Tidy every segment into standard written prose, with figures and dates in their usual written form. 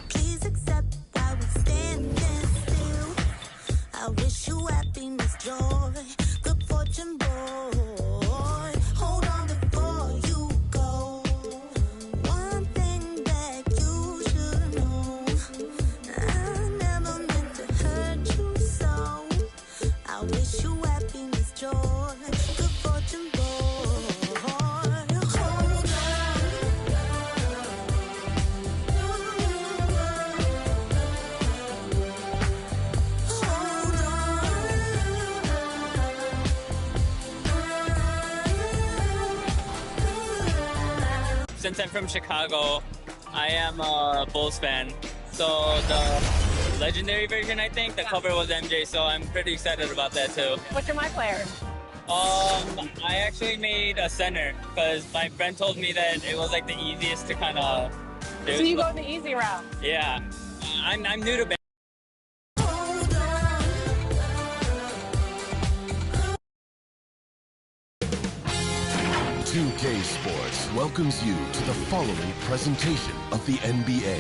Please accept I will stand still. I wish you happiness, joy, good fortune, boy. Hold on before you go. One thing that you should know, I never meant to hurt you so. I wish you happiness, joy, good fortune, boy. Since I'm from Chicago, I am a Bulls fan. So the legendary version, I think, the cover was MJ, so I'm pretty excited about that too. What's your My Player? I actually made a center because my friend told me that it was like the easiest to kind of do. So you go the easy route? Yeah. I'm new to 2K Sports welcomes you to the following presentation of the NBA.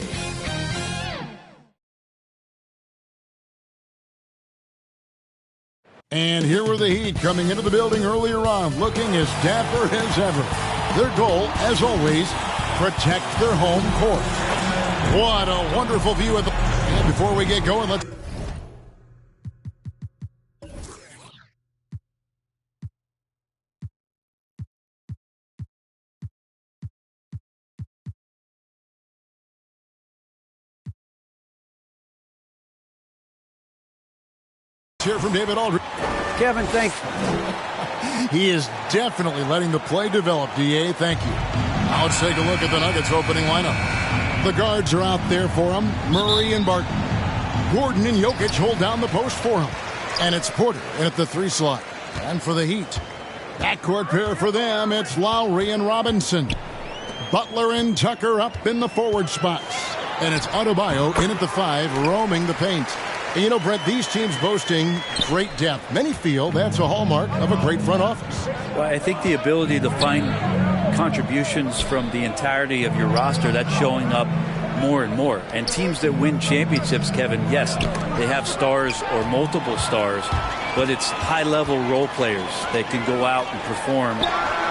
And here were the Heat coming into the building earlier on, looking as dapper as ever. Their goal, as always, protect their home court. What a wonderful view of the... And before we get going, let's... Here from David Aldridge. Kevin, thanks. He is definitely letting the play develop, DA. Thank you. Now let's take a look at the Nuggets opening lineup. The guards are out there for him. Murray and Barton. Gordon and Jokic hold down the post for him. And it's Porter in at the 3 slot. And for the Heat, backcourt pair for them, it's Lowry and Robinson. Butler and Tucker up in the forward spots. And it's Adebayo in at the 5, roaming the paint. And you know, Brett, these teams boasting great depth. Many feel that's a hallmark of a great front office. Well, I think the ability to find contributions from the entirety of your roster, that's showing up more and more. And teams that win championships, Kevin, yes, they have stars or multiple stars, but it's high-level role players that can go out and perform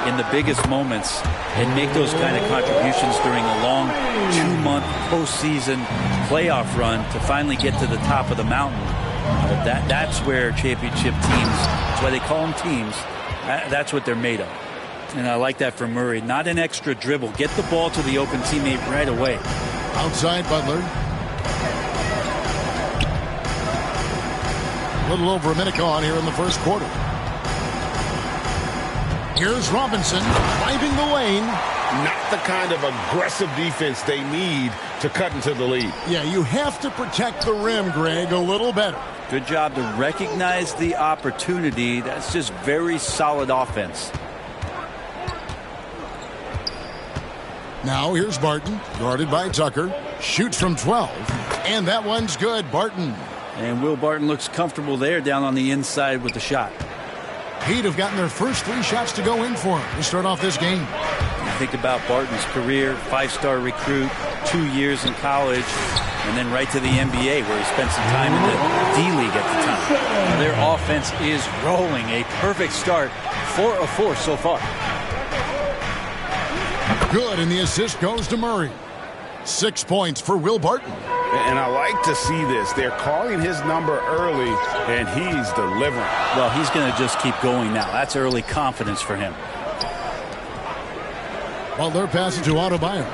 in the biggest moments and make those kind of contributions during a long 2-month postseason playoff run to finally get to the top of the mountain. That's where championship teams, that's why they call them teams, that's what they're made of. And I like that from Murray. Not an extra dribble. Get the ball to the open teammate right away. Outside Butler. A little over a minute gone here in the first quarter. Here's Robinson driving the lane. Not the kind of aggressive defense they need to cut into the lead. Yeah, you have to protect the rim, Greg, a little better. Good job to recognize the opportunity. That's just very solid offense. Now here's Barton, guarded by Tucker. Shoots from 12, and that one's good. Barton. And Will Barton looks comfortable there down on the inside with the shot. Heat have gotten their first 3 shots to go in for him to start off this game. You think about Barton's career, 5-star recruit, 2 years in college, and then right to the NBA where he spent some time in the D-League at the time. Now their offense is rolling. A perfect start, 4 of 4 so far. Good, and the assist goes to Murray. 6 points for Will Barton. And I like to see this. They're calling his number early, and he's delivering. Well, he's going to just keep going now. That's early confidence for him. Butler passes to Adebayo.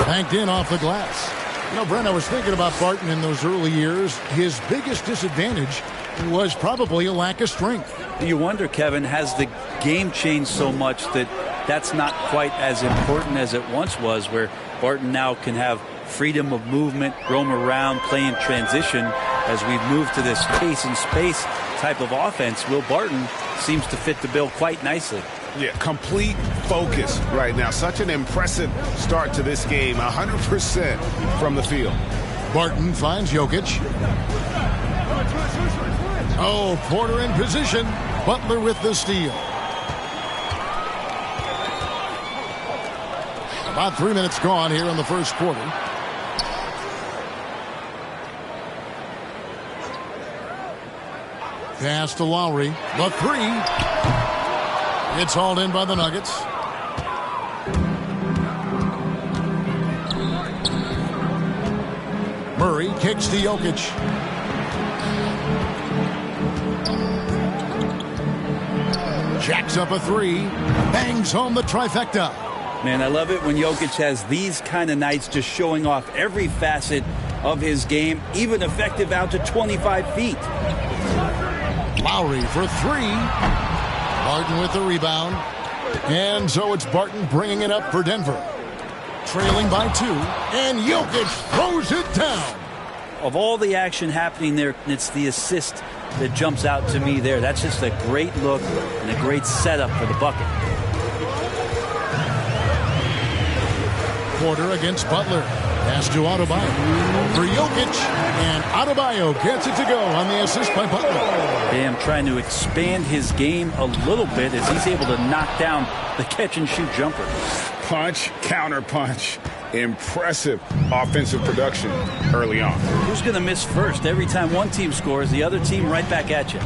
Banked in off the glass. You know, Brent, I was thinking about Barton in those early years. His biggest disadvantage was probably a lack of strength. You wonder, Kevin, has the game changed so much that that's not quite as important as it once was, where Barton now can have freedom of movement, roam around, play in transition. As we've moved to this pace and space type of offense, Will Barton seems to fit the bill quite nicely. Yeah, complete focus right now. Such an impressive start to this game, 100% from the field. Barton finds Jokic. Oh, Porter in position. Butler with the steal. About 3 minutes gone here in the first quarter. Pass to Lowry. The three. It's hauled in by the Nuggets. Murray kicks to Jokic. Jacks up a three. Bangs home the trifecta. Man, I love it when Jokic has these kind of nights, just showing off every facet of his game, even effective out to 25 feet. Lowry for three. Barton with the rebound. And so it's Barton bringing it up for Denver. Trailing by 2. And Jokic throws it down. Of all the action happening there, it's the assist that jumps out to me there. That's just a great look and a great setup for the bucket. Porter against Butler. Pass to Adebayo for Jokic, and Adebayo gets it to go on the assist by Butler. Bam trying to expand his game a little bit as he's able to knock down the catch-and-shoot jumper. Punch, counter punch. Impressive offensive production early on. Who's going to miss first? Every time one team scores, the other team right back at you.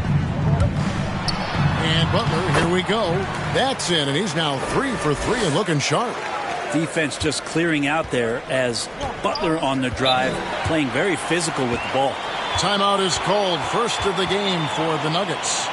And Butler, here we go. That's in, and he's now 3 for 3 and looking sharp. Defense just clearing out there as Butler on the drive, playing very physical with the ball. Timeout is called, first of the game for the Nuggets.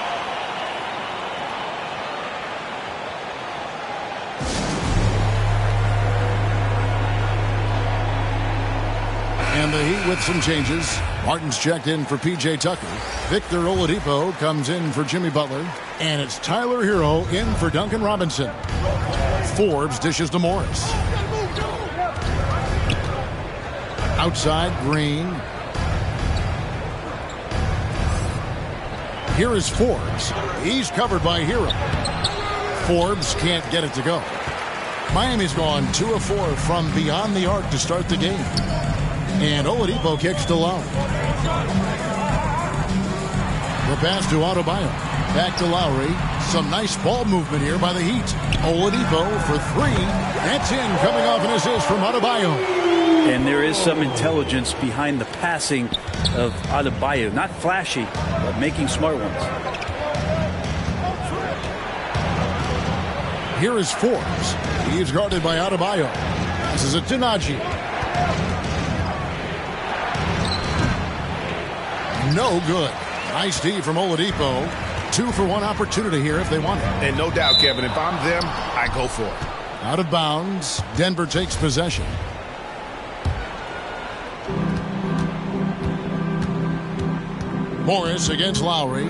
And the Heat with some changes. Martin's checked in for P.J. Tucker. Victor Oladipo comes in for Jimmy Butler. And it's Tyler Hero in for Duncan Robinson. Forbes dishes to Morris. Outside, Green. Here is Forbes. He's covered by Hero. Forbes can't get it to go. Miami's gone 2 of 4 from beyond the arc to start the game. And Oladipo kicks to Lowry. The pass to Adebayo. Back to Lowry. Some nice ball movement here by the Heat. Oladipo for 3. That's in, coming off an assist from Adebayo. And there is some intelligence behind the passing of Adebayo. Not flashy, but making smart ones. Here is Forbes. He's guarded by Adebayo. This is a Tenaji. No good. Nice D from Oladipo. 2 for 1 opportunity here if they want it. And no doubt, Kevin, if I'm them, I go for it. Out of bounds. Denver takes possession. Morris against Lowry.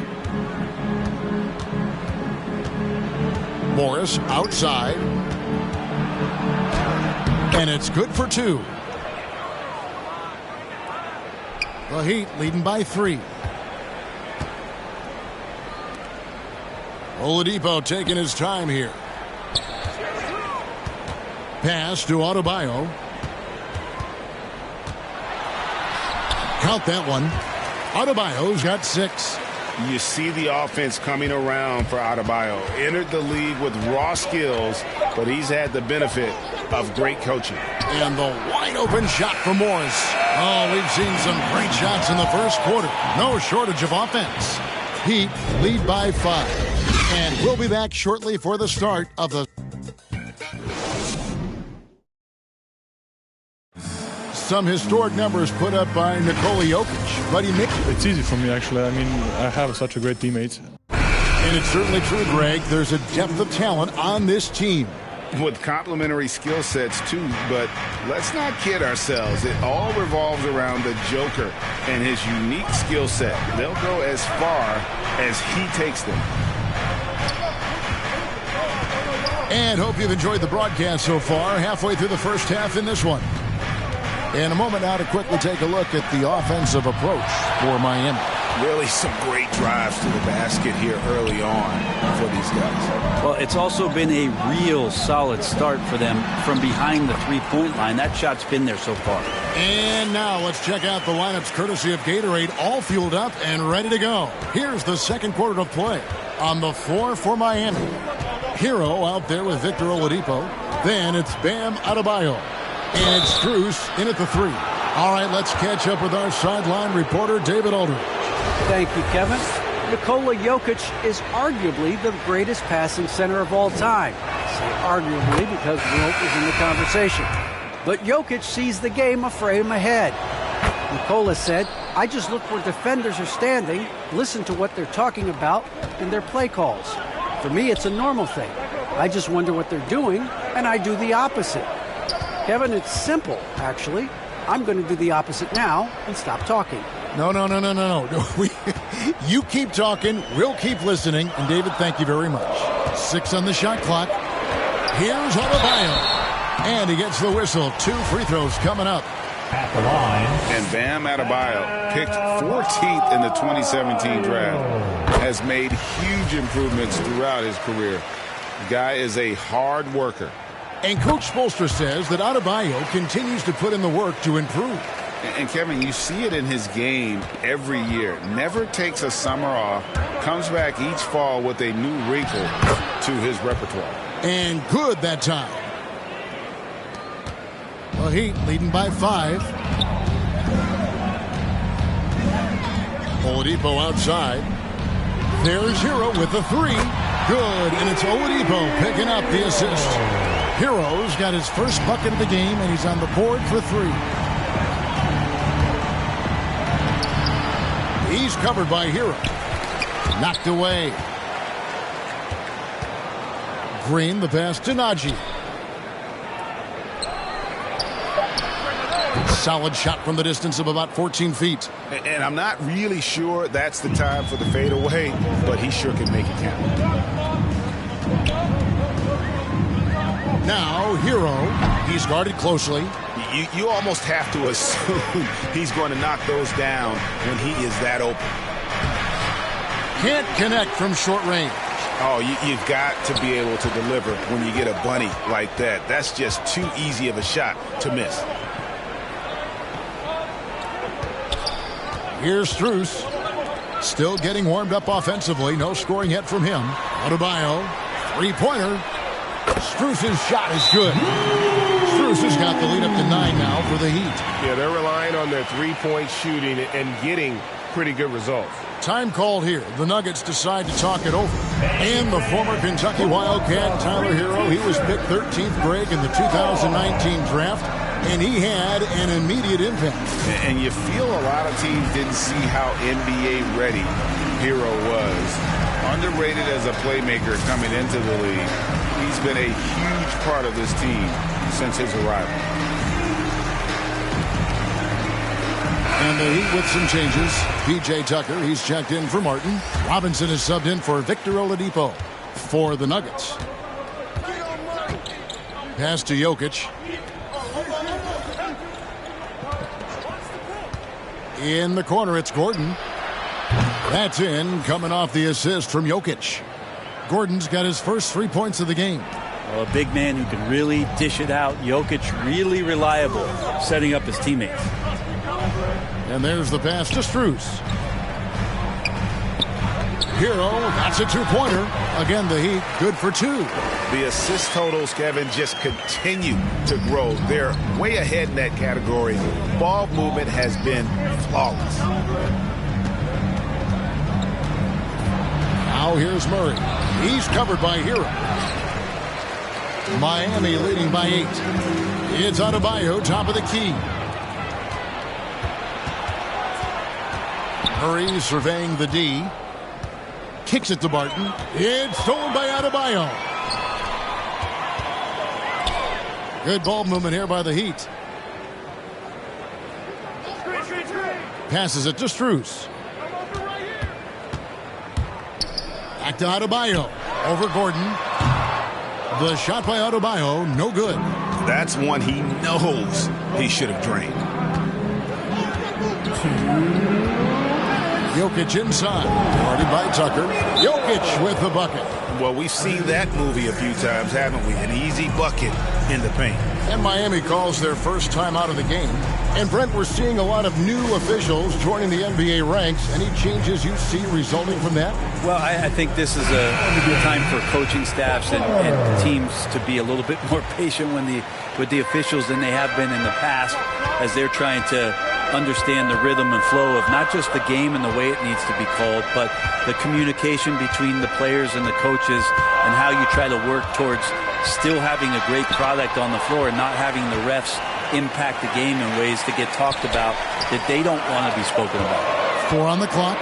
Morris outside. And it's good for 2. The Heat leading by 3. Oladipo taking his time here. Pass to Adebayo. Count that one. Adebayo's got 6. You see the offense coming around for Adebayo. Entered the league with raw skills, but he's had the benefit of great coaching. And the wide open shot for Morris. Oh, we've seen some great shots in the first quarter. No shortage of offense. Heat lead by 5. And we'll be back shortly for the start of the... Some historic numbers put up by Nikola Jokic. But he made... It's easy for me, actually. I mean, I have such a great teammate. And it's certainly true, Greg. There's a depth of talent on this team. With complementary skill sets, too. But let's not kid ourselves. It all revolves around the Joker and his unique skill set. They'll go as far as he takes them. And hope you've enjoyed the broadcast so far. Halfway through the first half in this one. In a moment now to quickly take a look at the offensive approach for Miami. Really some great drives to the basket here early on for these guys. Well, it's also been a real solid start for them from behind the three-point line. That shot's been there so far. And now let's check out the lineups courtesy of Gatorade, all fueled up and ready to go. Here's the second quarter of play. On the floor for Miami. Hero out there with Victor Oladipo. Then it's Bam Adebayo. And it's Strus in at the 3. All right, let's catch up with our sideline reporter, David Aldridge. Thank you, Kevin. Nikola Jokic is arguably the greatest passing center of all time. I say arguably because Wilt is in the conversation. But Jokic sees the game a frame ahead. Nikola said, I just look where defenders are standing, listen to what they're talking about in their play calls. For me, it's a normal thing. I just wonder what they're doing, and I do the opposite. Kevin, it's simple, actually. I'm going to do the opposite now and stop talking. No. You keep talking, we'll keep listening. And David, thank you very much. 6 on the shot clock. Here's Adebayo. And he gets the whistle. 2 free throws coming up. At the line. And Bam Adebayo, picked 14th in the 2017 draft, has made huge improvements throughout his career. The guy is a hard worker. And Coach Spoelstra says that Adebayo continues to put in the work to improve. And Kevin, you see it in his game every year. Never takes a summer off. Comes back each fall with a new wrinkle to his repertoire. And good that time. The Heat leading by 5. Oladipo outside. There's Hero with the 3. Good, and it's Oladipo picking up the assist. Hero's got his first bucket of the game, and he's on the board for 3. He's covered by Hero. Knocked away. Green, the pass to Najee. Solid shot from the distance of about 14 feet. And I'm not really sure that's the time for the fadeaway, but he sure can make it count. Now, Hero. He's guarded closely. You almost have to assume he's going to knock those down when he is that open. Can't connect from short range. Oh, you've got to be able to deliver when you get a bunny like that. That's just too easy of a shot to miss. Here's Strus. Still getting warmed up offensively. No scoring yet from him. Adebayo. 3-pointer. Strus's shot is good. Strus has got the lead up to 9 now for the Heat. Yeah, they're relying on their three-point shooting and getting pretty good results. Time called here. The Nuggets decide to talk it over. And the former Kentucky Wildcat, Tyler Hero, he was picked 13th grade in the 2019 draft, and he had an immediate impact. And you feel a lot of teams didn't see how NBA ready Hero was. Underrated as a playmaker coming into the league. He's been a huge part of this team since his arrival. And the Heat with some changes. P.J. Tucker, he's checked in for Martin. Robinson is subbed in for Victor Oladipo for the Nuggets. Pass to Jokic. In the corner, it's Gordon. That's in, coming off the assist from Jokic. Gordon's got his first 3 points of the game. Well, a big man who can really dish it out. Jokic really reliable, setting up his teammates. And there's the pass to Strus. Hero, that's a 2-pointer. Again, the Heat, good for 2. The assist totals, Kevin, just continue to grow. They're way ahead in that category. Ball movement has been flawless. Now here's Murray. He's covered by Hero. Miami leading by 8. It's Adebayo, top of the key. Murray surveying the D. Kicks it to Barton. It's stolen by Adebayo. Good ball movement here by the Heat. Passes it to Strus. Back to Adebayo. Over Gordon. The shot by Adebayo, no good. That's one he knows he should have drained. Jokic inside. Guarded by Tucker. Jokic with the bucket. Well, we've seen that movie a few times, haven't we? An easy bucket in the paint. And Miami calls their first time out of the game. And Brent, we're seeing a lot of new officials joining the NBA ranks. Any changes you see resulting from that? Well, I think this is a good time for coaching staffs and teams to be a little bit more patient with the officials than they have been in the past, as they're trying to understand the rhythm and flow of not just the game and the way it needs to be called, but the communication between the players and the coaches, and how you try to work towards still having a great product on the floor and not having the refs impact the game in ways to get talked about that they don't want to be spoken about. 4 on the clock.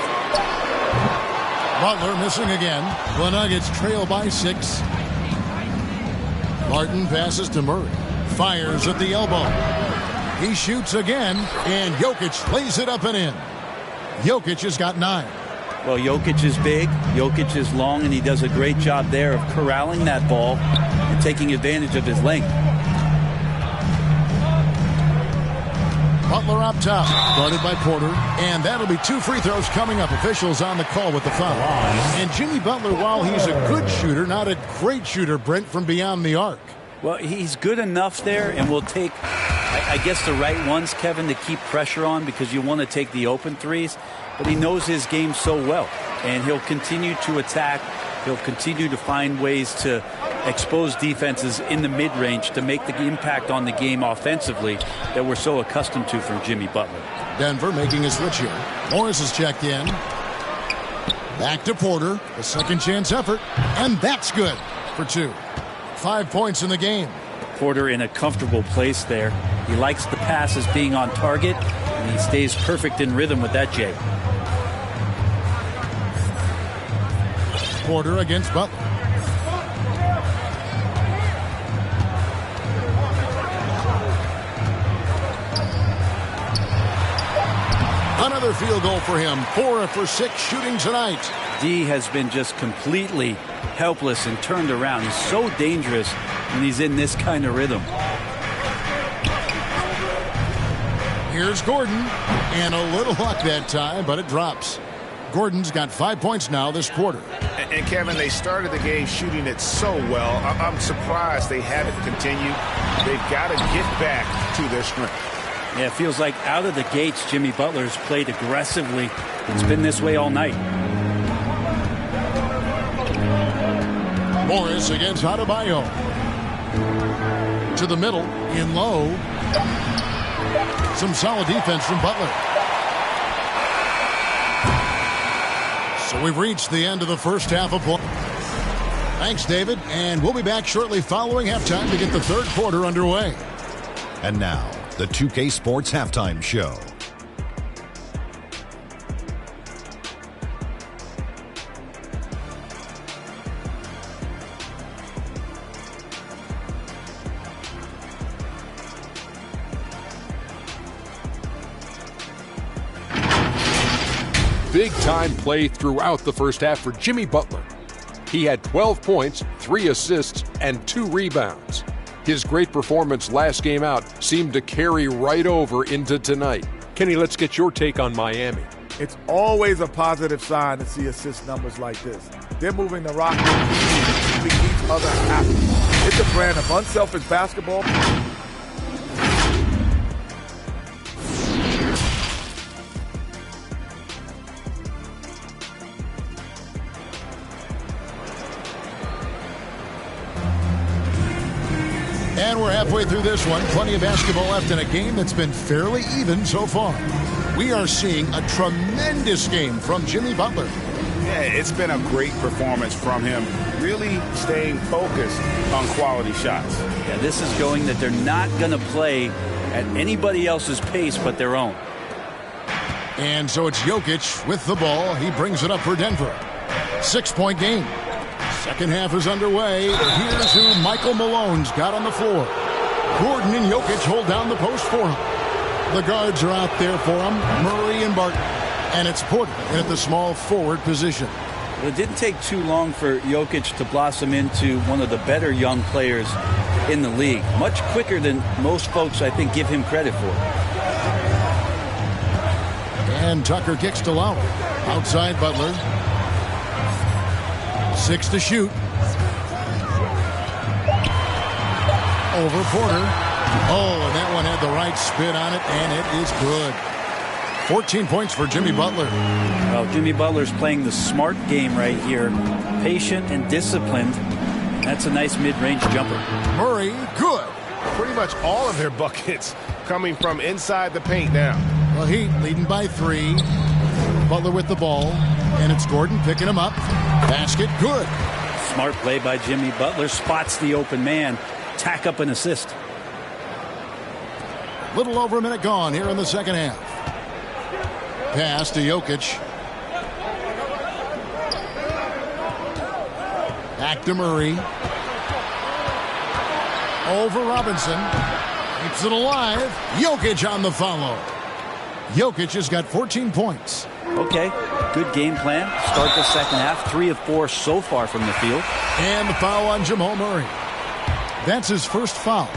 Butler missing again. The Nuggets trail by 6. Martin passes to Murray. Fires at the elbow. He shoots again, and Jokic lays it up and in. Jokic has got 9. Well, Jokic is big, Jokic is long, and he does a great job there of corralling that ball and taking advantage of his length. Butler up top, guarded by Porter, and that'll be 2 free throws coming up. Officials on the call with the foul. And Jimmy Butler, while he's a good shooter, not a great shooter, Brent, from beyond the arc. Well, he's good enough there, and will take, I guess, the right ones, Kevin, to keep pressure on, because you want to take the open threes. But he knows his game so well, and he'll continue to attack. He'll continue to find ways to expose defenses in the mid-range to make the impact on the game offensively that we're so accustomed to from Jimmy Butler. Denver making a switch here. Morris is checked in. Back to Porter. A second chance effort, and that's good for 2. 5 points in the game. Porter in a comfortable place there. He likes the passes being on target, and he stays perfect in rhythm with that, Jay. Porter against Butler. Another field goal for him. 4 for 6 shooting tonight. D has been just completely helpless and turned around. He's so dangerous when he's in this kind of rhythm. Here's Gordon, and a little luck that time, but it drops. Gordon's got 5 points now this quarter. And Kevin, they started the game shooting it so well. I'm surprised they haven't continued. They've got to get back to their strength. Yeah, it feels like out of the gates, Jimmy Butler's played aggressively. It's been this way all night. Morris against Adebayo. To the middle, in low. Some solid defense from Butler. So we've reached the end of the first half of play. Thanks, David, and we'll be back shortly following halftime to get the third quarter underway. And now, the 2K Sports Halftime Show. Big-time play throughout the first half for Jimmy Butler. He had 12 points, 3 assists, and 2 rebounds. His great performance last game out seemed to carry right over into tonight. Kenny, let's get your take on Miami. It's always a positive sign to see assist numbers like this. They're moving the rock, keeping each other happy. It's a brand of unselfish basketball. And we're halfway through this one. Plenty of basketball left in a game that's been fairly even so far. We are seeing a tremendous game from Jimmy Butler. Yeah, it's been a great performance from him. Really staying focused on quality shots. Yeah, this is going that they're not going to play at anybody else's pace but their own. And so it's Jokic with the ball. He brings it up for Denver. 6-point game. Second half is underway. Here's who Michael Malone's got on the floor. Gordon and Jokic hold down the post for him. The guards are out there for him, Murray and Barton. And it's Porter at the small forward position. Well, it didn't take too long for Jokic to blossom into one of the better young players in the league. Much quicker than most folks, I think, give him credit for. And Tucker kicks to Lowry. Outside Butler. 6 to shoot. Over Porter. Oh, and that one had the right spin on it, and it is good. 14 points for Jimmy Butler. Well, Jimmy Butler's playing the smart game right here. Patient and disciplined. That's a nice mid-range jumper. Murray, good. Pretty much all of their buckets coming from inside the paint now. Well, Heat leading by 3. Butler with the ball, and it's Gordon picking him up. Basket, good. Smart play by Jimmy Butler. Spots the open man. Tack up an assist. Little over a minute gone here in the second half. Pass to Jokic. Back to Murray. Over Robinson. Keeps it alive. Jokic on the follow. Jokic has got 14 points. Okay, good game plan. Start the second half. 3 of 4 so far from the field. And the foul on Jamal Murray. That's his first foul.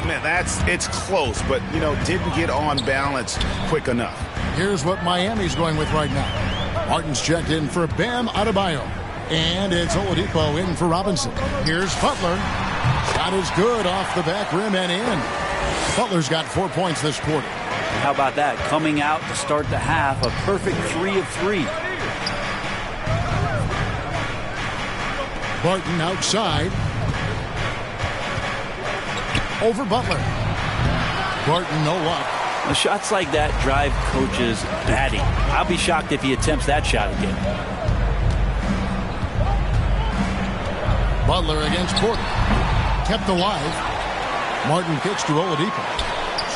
Man, it's close, but, didn't get on balance quick enough. Here's what Miami's going with right now. Martin's checked in for Bam Adebayo. And it's Oladipo in for Robinson. Here's Butler. Shot is good off the back rim and in. Butler's got 4 points this quarter. How about that? Coming out to start the half, a perfect 3 of 3. Barton outside. Over Butler. Barton no luck. The shots like that drive coaches batty. I'll be shocked if he attempts that shot again. Butler against Porter. Kept alive. Martin kicks to Oladipo.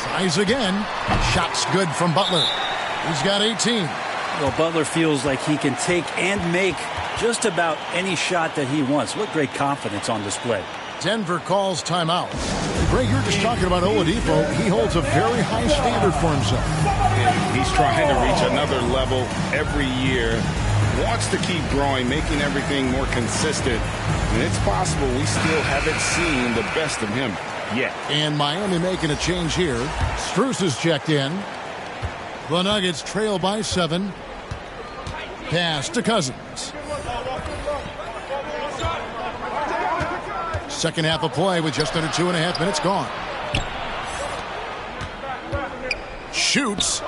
Tries again. Shot's good from Butler. He's got 18. Well, Butler feels like he can take and make just about any shot that he wants. What great confidence on display. Denver calls timeout. Greg, you're just talking about Oladipo. He holds a very high standard for himself. And he's trying to reach another level every year. Wants to keep growing, making everything more consistent. And it's possible we still haven't seen the best of him yet. And Miami making a change here. Strus is checked in. The Nuggets trail by 7. Pass to Cousins. Second half of play with just under 2.5 minutes gone. Shoots.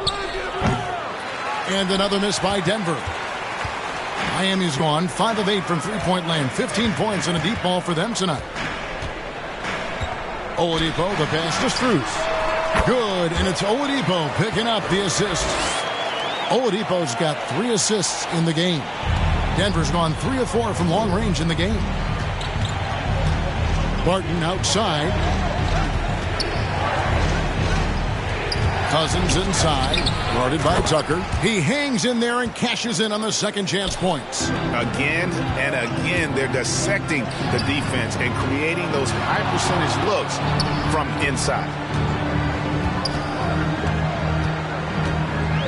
And another miss by Denver. Miami's gone 5 of 8 from three-point land. 15 points and a deep ball for them tonight. Oladipo, the pass to Strus. Good, and it's Oladipo picking up the assist. Oladipo's got 3 assists in the game. Denver's gone 3 of 4 from long range in the game. Barton outside. Cousins inside. Guarded by Tucker. He hangs in there and cashes in on the second chance points. Again and again, they're dissecting the defense and creating those high percentage looks from inside.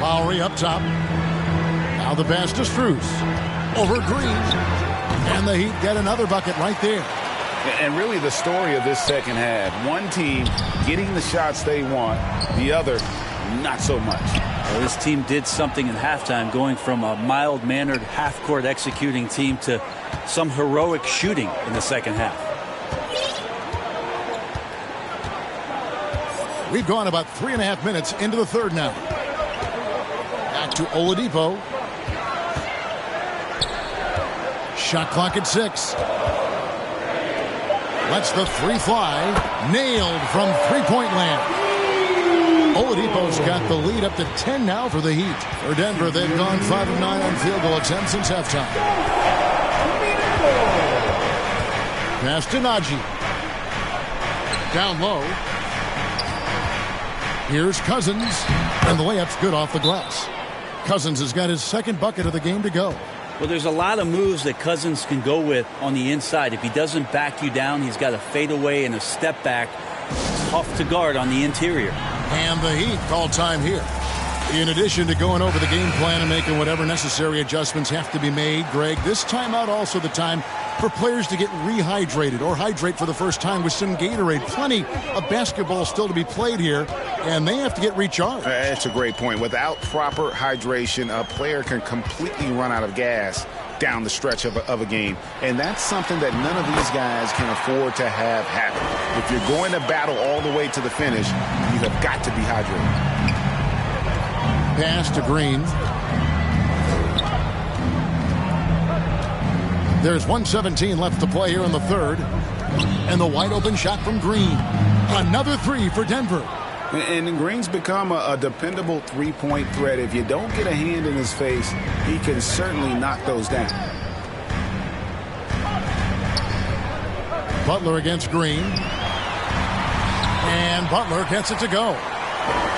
Lowry up top. Now the pass to Strus. Over Green. And the Heat get another bucket right there. And really the story of this second half, one team getting the shots they want, the other not so much. Well, this team did something in halftime, going from a mild-mannered half-court executing team to some heroic shooting in the second half. We've gone about 3.5 minutes into the third now. Back to Oladipo. Shot clock at 6. Lets the 3 fly. Nailed from three-point land. Oladipo's got the lead up to 10 now for the Heat. For Denver, they've gone 5 of 9 on field goal attempts since halftime. Pass to Najee. Down low. Here's Cousins. And the layup's good off the glass. Cousins has got his second bucket of the game to go. Well, there's a lot of moves that Cousins can go with on the inside. If he doesn't back you down, he's got a fadeaway and a step back. Tough to guard on the interior. And the Heat call time here. In addition to going over the game plan and making whatever necessary adjustments have to be made, Greg, this timeout also the time for players to get rehydrated or hydrate for the first time with some Gatorade. Plenty of basketball still to be played here, and they have to get recharged. That's a great point. Without proper hydration, a player can completely run out of gas down the stretch of a game. And that's something that none of these guys can afford to have happen. If you're going to battle all the way to the finish, you have got to be hydrated. Pass to Green. There's 1:17 left to play here in the third. And the wide open shot from Green. Another three for Denver. And Green's become a dependable three-point threat. If you don't get a hand in his face, he can certainly knock those down. Butler against Green. And Butler gets it to go.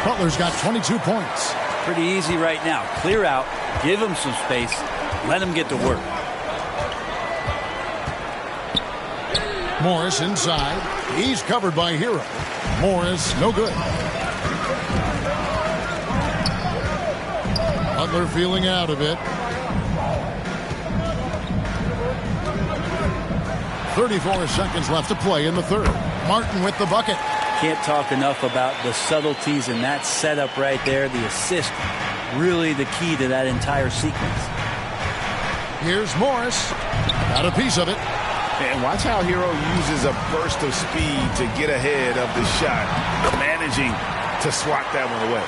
Butler's got 22 points. Pretty easy right now. Clear out, give him some space, let him get to work. Morris inside. He's covered by Hero. Morris, no good. Butler feeling out of it. 34 seconds left to play in the third. Martin with the bucket. Can't talk enough about the subtleties in that setup right there. The assist, really the key to that entire sequence. Here's Morris. Got a piece of it. And watch how Hero uses a burst of speed to get ahead of the shot, managing to swat that one away.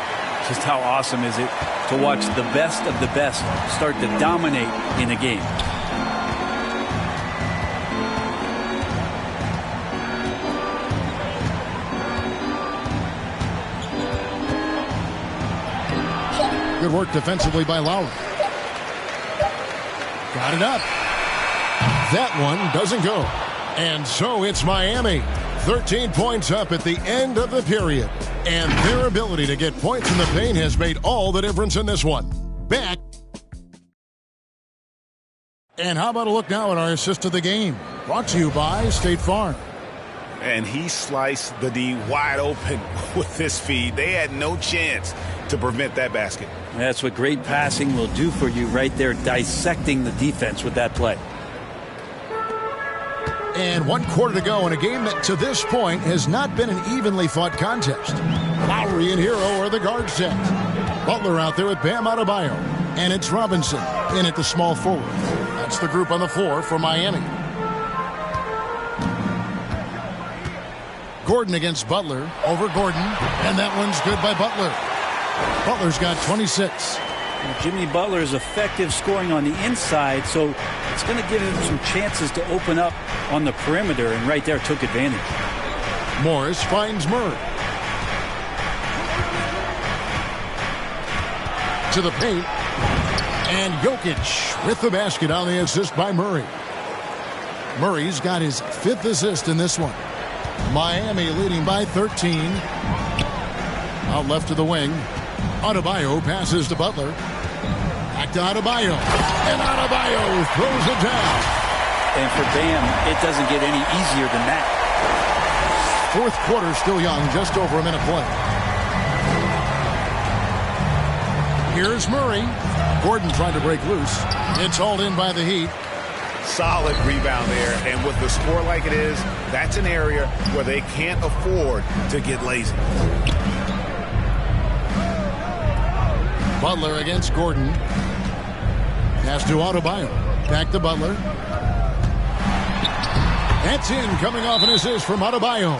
Just how awesome is it to watch the best of the best start to dominate in a game. Good work defensively by Lowry. Got it up. That one doesn't go. And so it's Miami. 13 points up at the end of the period. And their ability to get points in the paint has made all the difference in this one. Back. And how about a look now at our assist of the game? Brought to you by State Farm. And he sliced the D wide open with this feed. They had no chance to prevent that basket. That's what great passing will do for you right there, dissecting the defense with that play. And 1 quarter to go in a game that to this point has not been an evenly fought contest. Lowry and Hero are the guard set. Butler out there with Bam Adebayo. And it's Robinson in at the small forward. That's the group on the floor for Miami. Gordon against Butler. Over Gordon. And that one's good by Butler. Butler's got 26. Jimmy Butler is effective scoring on the inside, so it's going to give him some chances to open up on the perimeter, and right there took advantage. Morris finds Murray. To the paint. And Jokic with the basket on the assist by Murray. Murray's got his 5th assist in this one. Miami leading by 13. Out left to the wing. Adebayo passes to Butler. Back to Adebayo. And Adebayo throws it down. And for Bam, it doesn't get any easier than that. 4th quarter still young, just over a minute play. Here's Murray. Gordon trying to break loose. It's hauled in by the Heat. Solid rebound there. And with the score like it is, that's an area where they can't afford to get lazy. Butler against Gordon. Pass to Adebayo. Back to Butler. That's in, coming off an assist from Adebayo.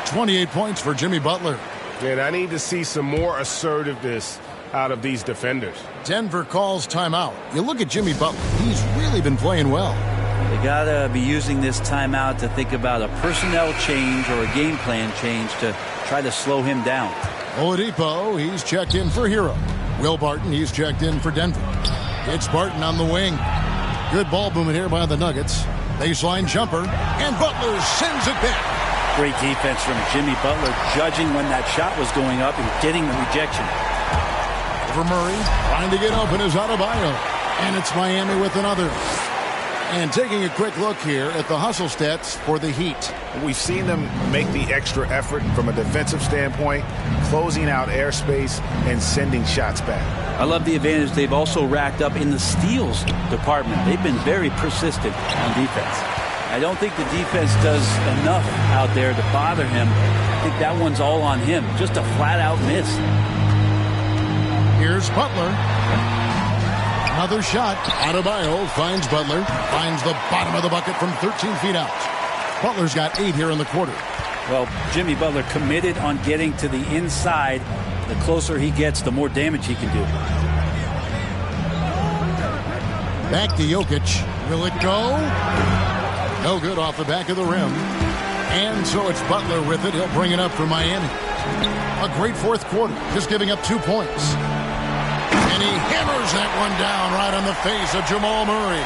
28 points for Jimmy Butler. And I need to see some more assertiveness out of these defenders. Denver calls timeout. You look at Jimmy Butler. He's really been playing well. They got to be using this timeout to think about a personnel change or a game plan change to try to slow him down. Oladipo, he's checked in for Hero. Will Barton, he's checked in for Denver. It's Barton on the wing. Good ball movement here by the Nuggets. Baseline jumper, and Butler sends it back. Great defense from Jimmy Butler, judging when that shot was going up and getting the rejection. Over Murray, trying to get open is Adebayo. And it's Miami with another. And taking a quick look here at the hustle stats for the Heat. We've seen them make the extra effort from a defensive standpoint, closing out airspace and sending shots back. I love the advantage they've also racked up in the steals department. They've been very persistent on defense. I don't think the defense does enough out there to bother him. I think that one's all on him. Just a flat-out miss. Here's Butler. Another shot. Adebayo finds Butler. Finds the bottom of the bucket from 13 feet out. Butler's got 8 here in the quarter. Well, Jimmy Butler committed on getting to the inside. The closer he gets, the more damage he can do. Back to Jokic. Will it go? No good off the back of the rim. And so it's Butler with it. He'll bring it up for Miami. A great fourth quarter, just giving up 2 points. And he hammers that one down right on the face of Jamal Murray.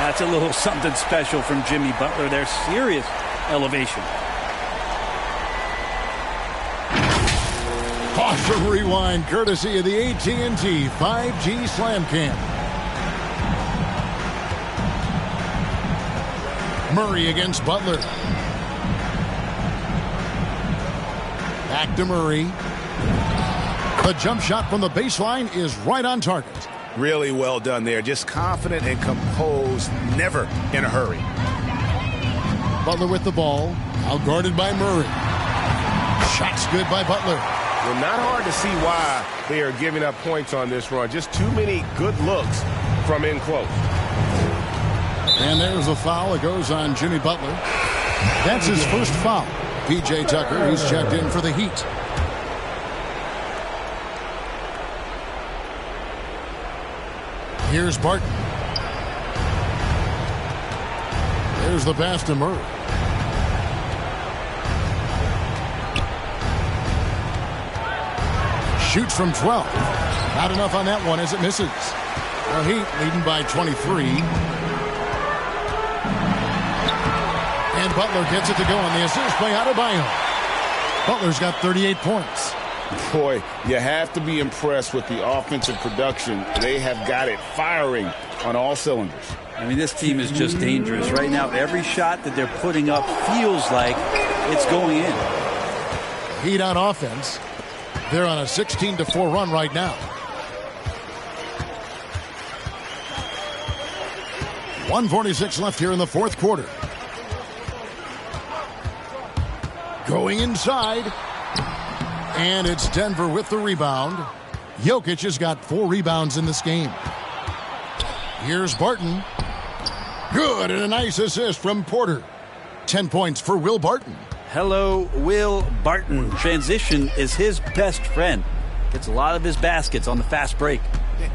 That's a little something special from Jimmy Butler. There's serious elevation. Awesome rewind courtesy of the AT&T 5G Slam Cam. Murray against Butler. Back to Murray. The jump shot from the baseline is right on target. Really well done there. Just confident and composed, never in a hurry. Butler with the ball, outguarded by Murray. Shots good by Butler. Well, not hard to see why they are giving up points on this run. Just too many good looks from in close. And there's a foul. It goes on Jimmy Butler. That's his first foul. P.J. Tucker, he's checked in for the Heat. Here's Barton. There's the pass to Murray. Shoots from 12. Not enough on that one as it misses. The Heat leading by 23. And Butler gets it to go on the assist by Adebayo. Butler's got 38 points. Boy, you have to be impressed with the offensive production. They have got it firing on all cylinders. I mean, this team is just dangerous. Right now, every shot that they're putting up feels like it's going in. Heat on offense. They're on a 16-4 run right now. 1:46 left here in the fourth quarter. Going inside. And it's Denver with the rebound. Jokic has got 4 rebounds in this game. Here's Barton. Good, and a nice assist from Porter. 10 points for Will Barton. Hello, Will Barton. Transition is his best friend. Gets a lot of his baskets on the fast break.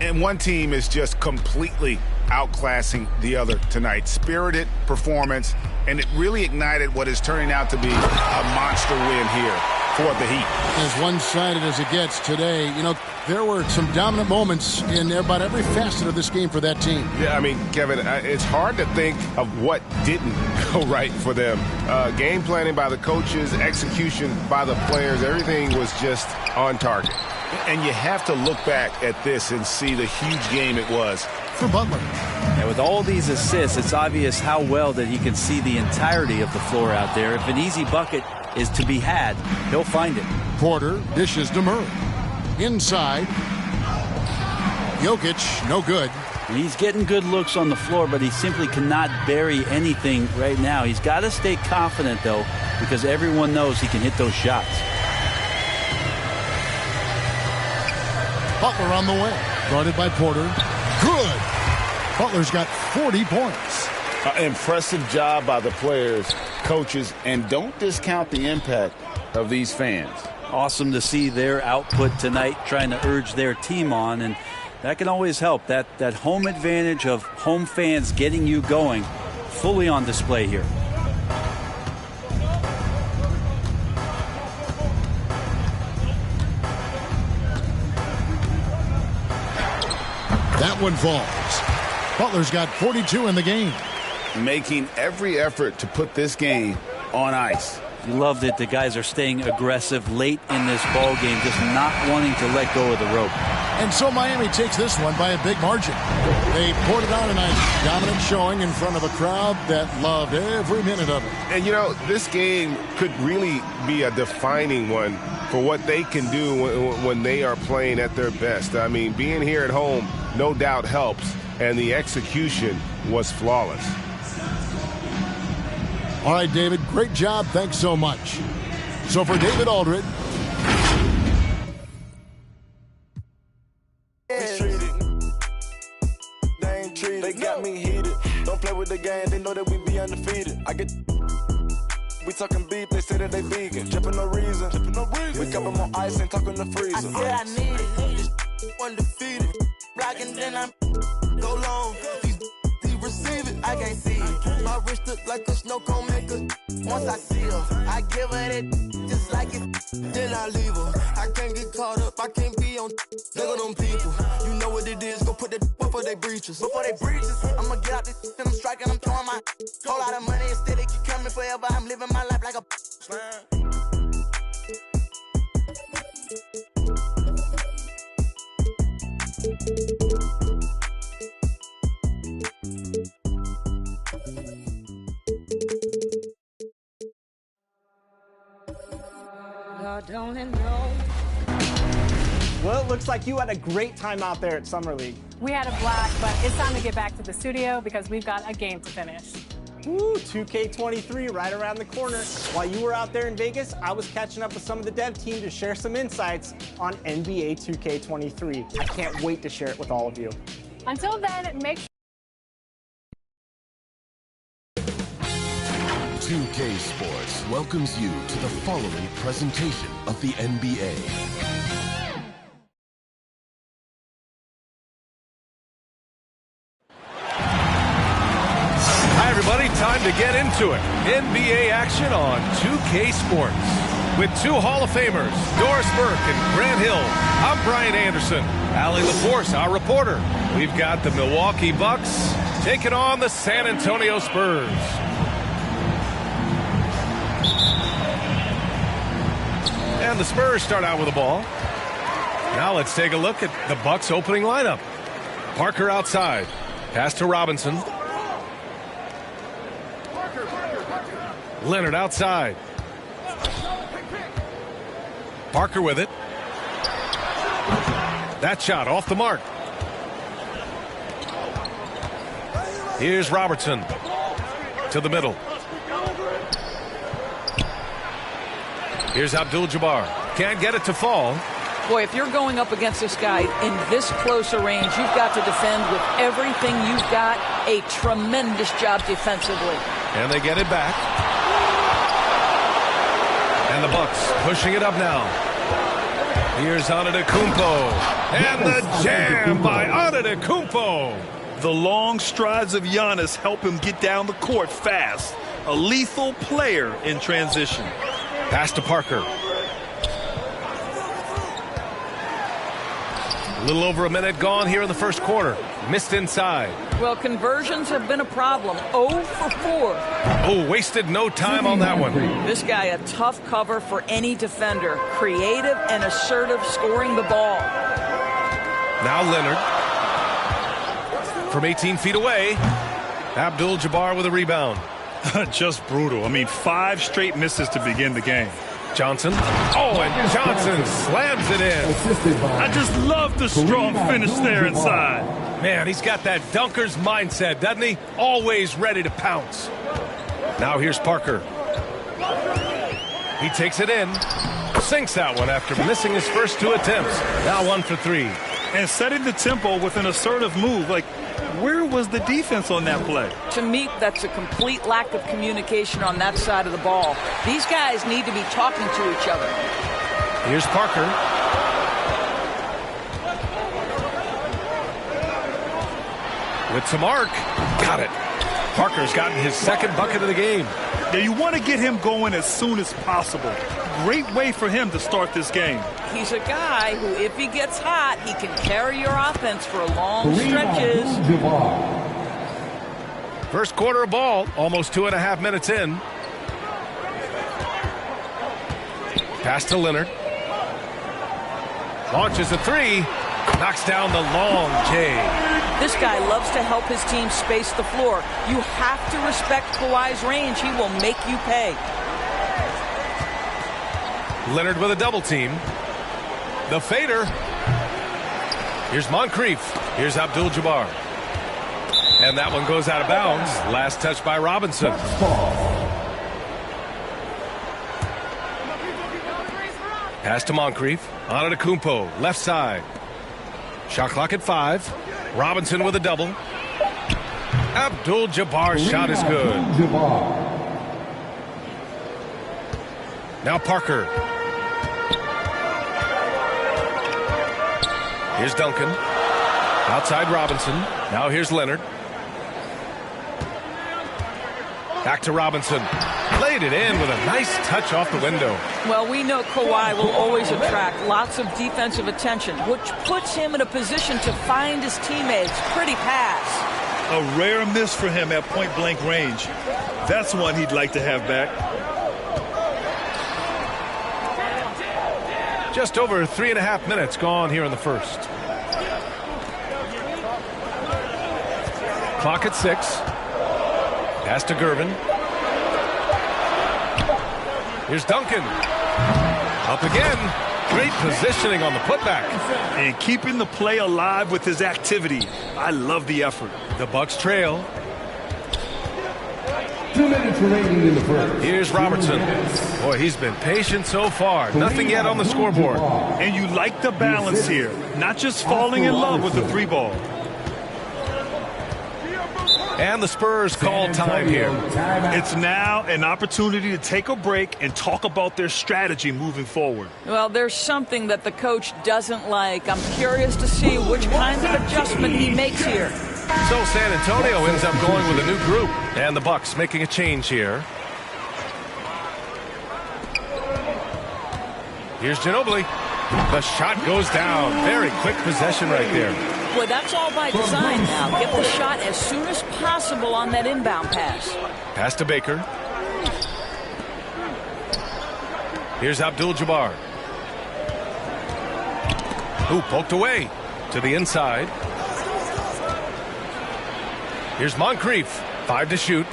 And one team is just completely outclassing the other tonight. Spirited performance, and it really ignited what is turning out to be a monster win here for the Heat. As one-sided as it gets today, you know, there were some dominant moments in about every facet of this game for that team. Yeah, I mean, Kevin, it's hard to think of what didn't go right for them. Game planning by the coaches, execution by the players, everything was just on target. And you have to look back at this and see the huge game it was for Butler. And with all these assists, it's obvious how well that he can see the entirety of the floor out there. If an easy bucket is to be had, he'll find it. Porter dishes to Murray. Inside. Jokic, no good. He's getting good looks on the floor, but he simply cannot bury anything right now. He's got to stay confident, though, because everyone knows he can hit those shots. Butler on the way. Guarded by Porter. Good. Butler's got 40 points. Impressive job by the players, coaches, and don't discount the impact of these fans. Awesome to see their output tonight, trying to urge their team on, and that can always help. That home advantage of home fans getting you going, fully on display here. That one falls. Butler's got 42 in the game. Making every effort to put this game on ice. You loved it. The guys are staying aggressive late in this ball game, just not wanting to let go of the rope. And so Miami takes this one by a big margin. They poured it on a nice dominant showing in front of a crowd that loved every minute of it. And, you know, this game could really be a defining one for what they can do when they are playing at their best. I mean, being here at home no doubt helps, and the execution was flawless. All right, David, great job. Thanks so much. So for David Aldridge. ain't treated. They got me heated. Don't play with the game, they know that we be undefeated. We talking beef, they say that they vegan. Drippin' no reason. We cup them on ice and talking the freezer. I said I need it. This undefeated. Rockin' then I'm go long. He receive it. I can't see it. My wrist look like a snow cone maker. Once I see her, I give her that just like it. Then I leave her. I can't get caught up. I can't be on look at them people. You know what it is. Go put that before they breaches. I'ma get out this and I'm striking. I'm throwing my whole lot of money instead. It keep coming forever. I'm living my life like a Well, it looks like you had a great time out there at Summer League. We had a blast, but it's time to get back to the studio because we've got a game to finish. Woo, 2K23 right around the corner. While you were out there in Vegas, I was catching up with some of the dev team to share some insights on NBA 2K23. I can't wait to share it with all of you. Until then, make sure 2K Sports welcomes you to the following presentation of the NBA. Hi, everybody. Time to get into it. NBA action on 2K Sports. With two Hall of Famers, Doris Burke and Grant Hill, I'm Brian Anderson. Allie LaForce, our reporter. We've got the Milwaukee Bucks taking on the San Antonio Spurs. And the Spurs start out with the ball. Now let's take a look at the Bucks opening lineup. Parker outside. Pass to Robinson. Leonard outside. Parker with it. That shot off the mark. Here's Robertson to the middle. Here's Abdul-Jabbar. Can't get it to fall. Boy, if you're going up against this guy in this close a range, you've got to defend with everything you've got. A tremendous job defensively. And they get it back. And the Bucks pushing it up now. Here's Antetokounmpo. And the jam by Antetokounmpo. The long strides of Giannis help him get down the court fast. A lethal player in transition. Pass to Parker. A little over a minute gone here in the first quarter. Missed inside. Well, conversions have been a problem. 0 for 4. Oh, wasted no time on that one. This guy, a tough cover for any defender. Creative and assertive scoring the ball. Now Leonard. From 18 feet away. Abdul-Jabbar with a rebound. Just brutal. I mean, 5 straight misses to begin the game. Johnson. Oh, and Johnson slams it in. I just love the strong finish there inside. Man, he's got that dunker's mindset, doesn't he? Always ready to pounce. Now here's Parker. He takes it in. Sinks that one after missing his first 2 attempts. Now 1 for 3. And setting the tempo with an assertive move. Like, where was the defense on that play? To me, that's a complete lack of communication on that side of the ball. These guys need to be talking to each other. Here's Parker. With some arc. Got it. Parker's gotten his second bucket of the game. Yeah, you want to get him going as soon as possible. Great way for him to start this game. He's a guy who, if he gets hot, he can carry your offense for long stretches. First quarter of ball, almost 2.5 minutes in. Pass to Leonard. Launches a 3. Knocks down the long J. This guy loves to help his team space the floor. You have to respect Kawhi's range. He will make you pay. Leonard with a double team. The fader. Here's Moncrief. Here's Abdul-Jabbar. And that one goes out of bounds. Last touch by Robinson. Pass to Moncrief. Antetokounmpo, left side. Shot clock at 5. Robinson with a double. Abdul-Jabbar's shot is good. Now Parker. Here's Duncan. Outside Robinson. Now here's Leonard. Back to Robinson. Laid it in with a nice touch off the window. Well, we know Kawhi will always attract lots of defensive attention, which puts him in a position to find his teammates. Pretty pass. A rare miss for him at point-blank range. That's one he'd like to have back. Just over 3.5 minutes gone here in the first. Clock at 6. Pass to Gervin. Here's Duncan. Up again. Great positioning on the putback. And keeping the play alive with his activity. I love the effort. The Bucks trail. 2 minutes remaining in the first. Here's Robertson. Boy, he's been patient so far. Nothing yet on the scoreboard. And you like the balance here. Not just falling in love with the 3-ball. And the Spurs call time here. It's now an opportunity to take a break and talk about their strategy moving forward. Well, there's something that the coach doesn't like. I'm curious to see which kind of adjustment he makes here. So San Antonio ends up going with a new group. And the Bucks making a change here. Here's Ginobili. The shot goes down. Very quick possession right there. Boy, that's all by design now. Get the shot as soon as possible on that inbound pass. Pass to Baker. Here's Abdul-Jabbar. Who poked away to the inside. Here's Moncrief. 5 to shoot.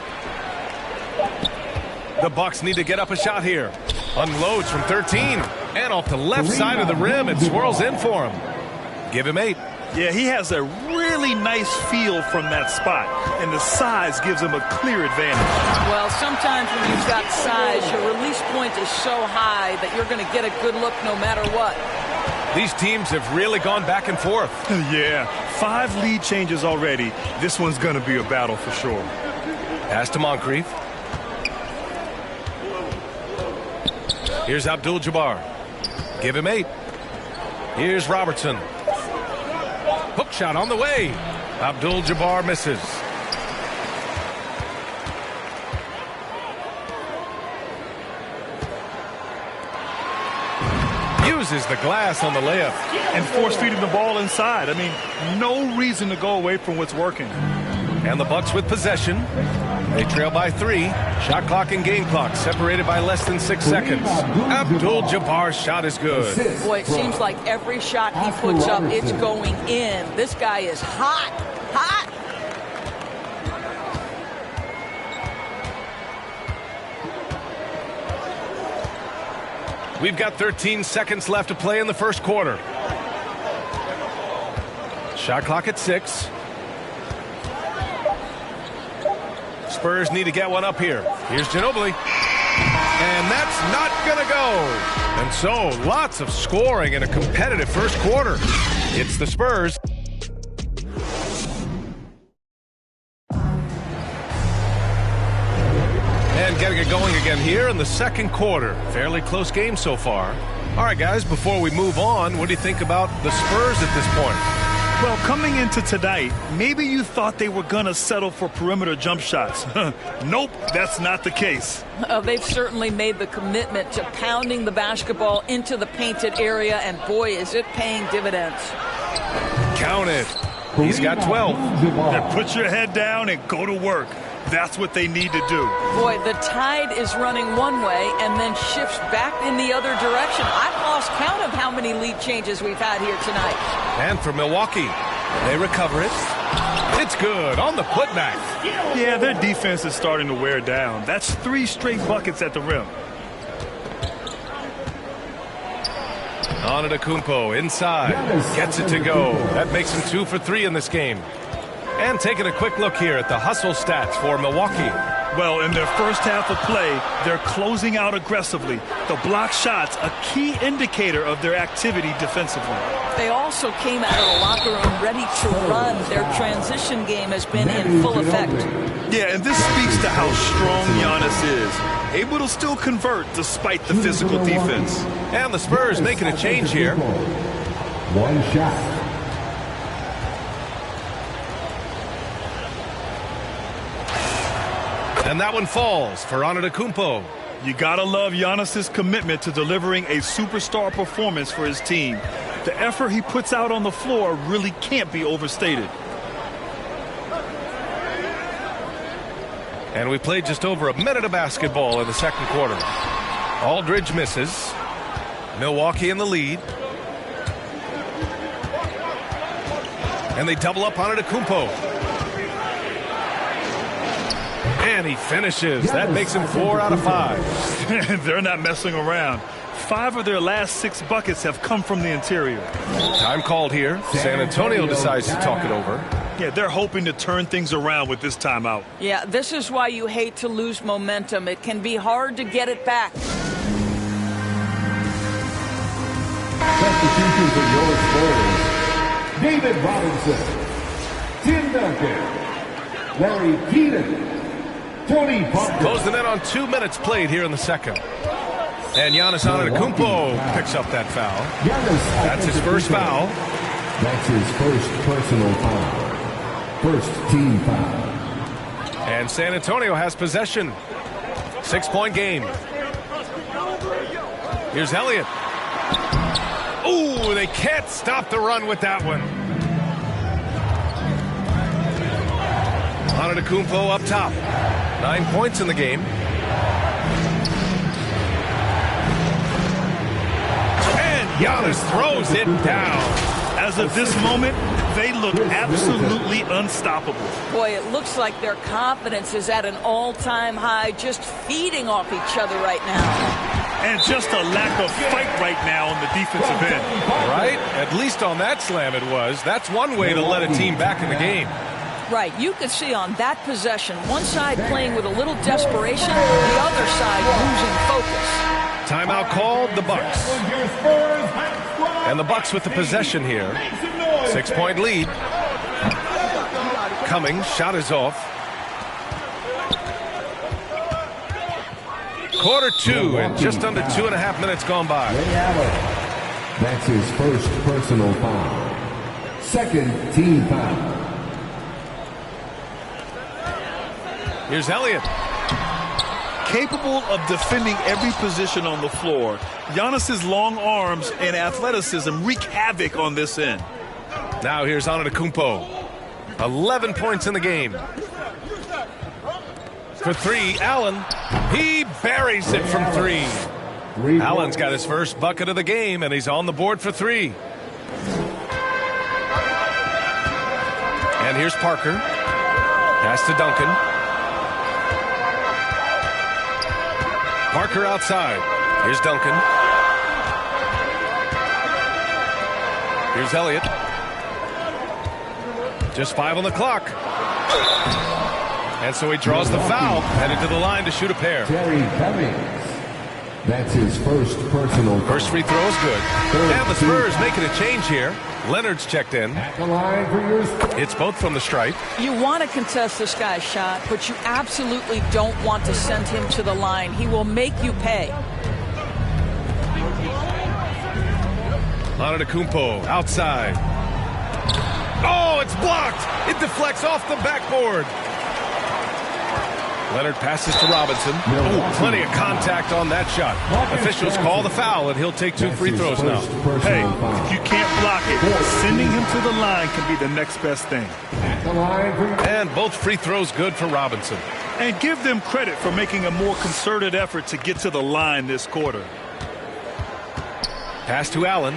The Bucks need to get up a shot here. Unloads from 13. And off the left side of the rim, it swirls in for him. Give him 8. Yeah, he has a really nice feel from that spot, and the size gives him a clear advantage. Well, sometimes when you've got size, your release point is so high that you're going to get a good look no matter what. These teams have really gone back and forth. Yeah, 5 lead changes already. This one's going to be a battle for sure. Pass to Moncrief. Here's Abdul-Jabbar. Give him 8. Here's Robertson. Hook shot on the way. Abdul-Jabbar misses. Uses the glass on the layup. And force-feeding the ball inside. I mean, no reason to go away from what's working. And the Bucks with possession. They trail by 3. Shot clock and game clock separated by less than 6 seconds. Abdul-Jabbar's shot is good. Boy, it seems like every shot he puts up, it's going in. This guy is hot. Hot. We've got 13 seconds left to play in the first quarter. Shot clock at 6. Spurs need to get one up here. Here's Ginobili. And that's not going to go. And so, lots of scoring in a competitive first quarter. It's the Spurs. And getting it going again here in the second quarter. Fairly close game so far. All right, guys, before we move on, what do you think about the Spurs at this point? Well, coming into tonight, maybe you thought they were going to settle for perimeter jump shots. Nope, that's not the case. They've certainly made the commitment to pounding the basketball into the painted area, and boy, is it paying dividends. Count it. He's got 12. Now put your head down and go to work. That's what they need to do. Boy, the tide is running one way and then shifts back in the other direction. I've lost count of how many lead changes we've had here tonight. And for Milwaukee, they recover it. It's good on the putback. Yeah, their defense is starting to wear down. That's 3 straight buckets at the rim. Antetokounmpo inside. Gets it to go. That makes him 2 for 3 in this game. And taking a quick look here at the hustle stats for Milwaukee. Well, in their first half of play, they're closing out aggressively. The block shots, a key indicator of their activity defensively. They also came out of the locker room ready to run. Their transition game has been in full effect. Yeah, and this speaks to how strong Giannis is. Able to still convert despite the physical defense. And the Spurs making a change here. One shot. And that one falls for Antetokounmpo. You gotta love Giannis's commitment to delivering a superstar performance for his team. The effort he puts out on the floor really can't be overstated. And we played just over a minute of basketball in the second quarter. Aldridge misses. Milwaukee in the lead. And they double up on Antetokounmpo. And he finishes. That makes him 4 out of 5. They're not messing around. 5 of their last 6 buckets have come from the interior. Time called here. San Antonio decides to talk it over. Yeah, they're hoping to turn things around with this timeout. Yeah, this is why you hate to lose momentum. It can be hard to get it back. Substitution for your Spurs. David Robinson, Tim Duncan, Larry Keaton, Tony Parker. Closing in on 2 minutes played here in the second. And Giannis Antetokounmpo picks up that foul. That's his first foul. That's his first personal foul. First team foul. And San Antonio has possession. 6-point game. Here's Elliott. Ooh, they can't stop the run with that one. Antetokounmpo up top. 9 points in the game. And Giannis throws it down. As of this moment, they look absolutely unstoppable. Boy, it looks like their confidence is at an all-time high, just feeding off each other right now. And just a lack of fight right now on the defensive end. Right? At least on that slam it was. That's one way to let a team back in the game. Right, you could see on that possession, one side playing with a little desperation, the other side losing focus. Timeout called, the Bucks. And the Bucks with the possession here. 6-point lead. Cummings, shot is off. Quarter 2 and just under 2.5 minutes gone by. That's his first personal foul. Second team foul. Here's Elliott. Capable of defending every position on the floor, Giannis's long arms and athleticism wreak havoc on this end. Now here's Antetokounmpo. 11 points in the game. For 3, Allen. He buries it from 3. Allen's got his first bucket of the game, and he's on the board for 3. And here's Parker. Pass to Duncan. Parker outside. Here's Duncan. Here's Elliott. Just 5 on the clock. And so he draws the foul, headed to the line to shoot a pair. Terry Cummings. That's his first personal foul. First free throw is good. And the Spurs making a change here. Leonard's checked in. It's both from the stripe. You want to contest this guy's shot, but you absolutely don't want to send him to the line. He will make you pay. Antetokounmpo outside. Oh, it's blocked. It deflects off the backboard. Leonard passes to Robinson. Ooh, plenty of contact on that shot. Officials call the foul, and he'll take 2 free throws now. Hey, if you can't block it, sending him to the line can be the next best thing. And both free throws good for Robinson. And give them credit for making a more concerted effort to get to the line this quarter. Pass to Allen.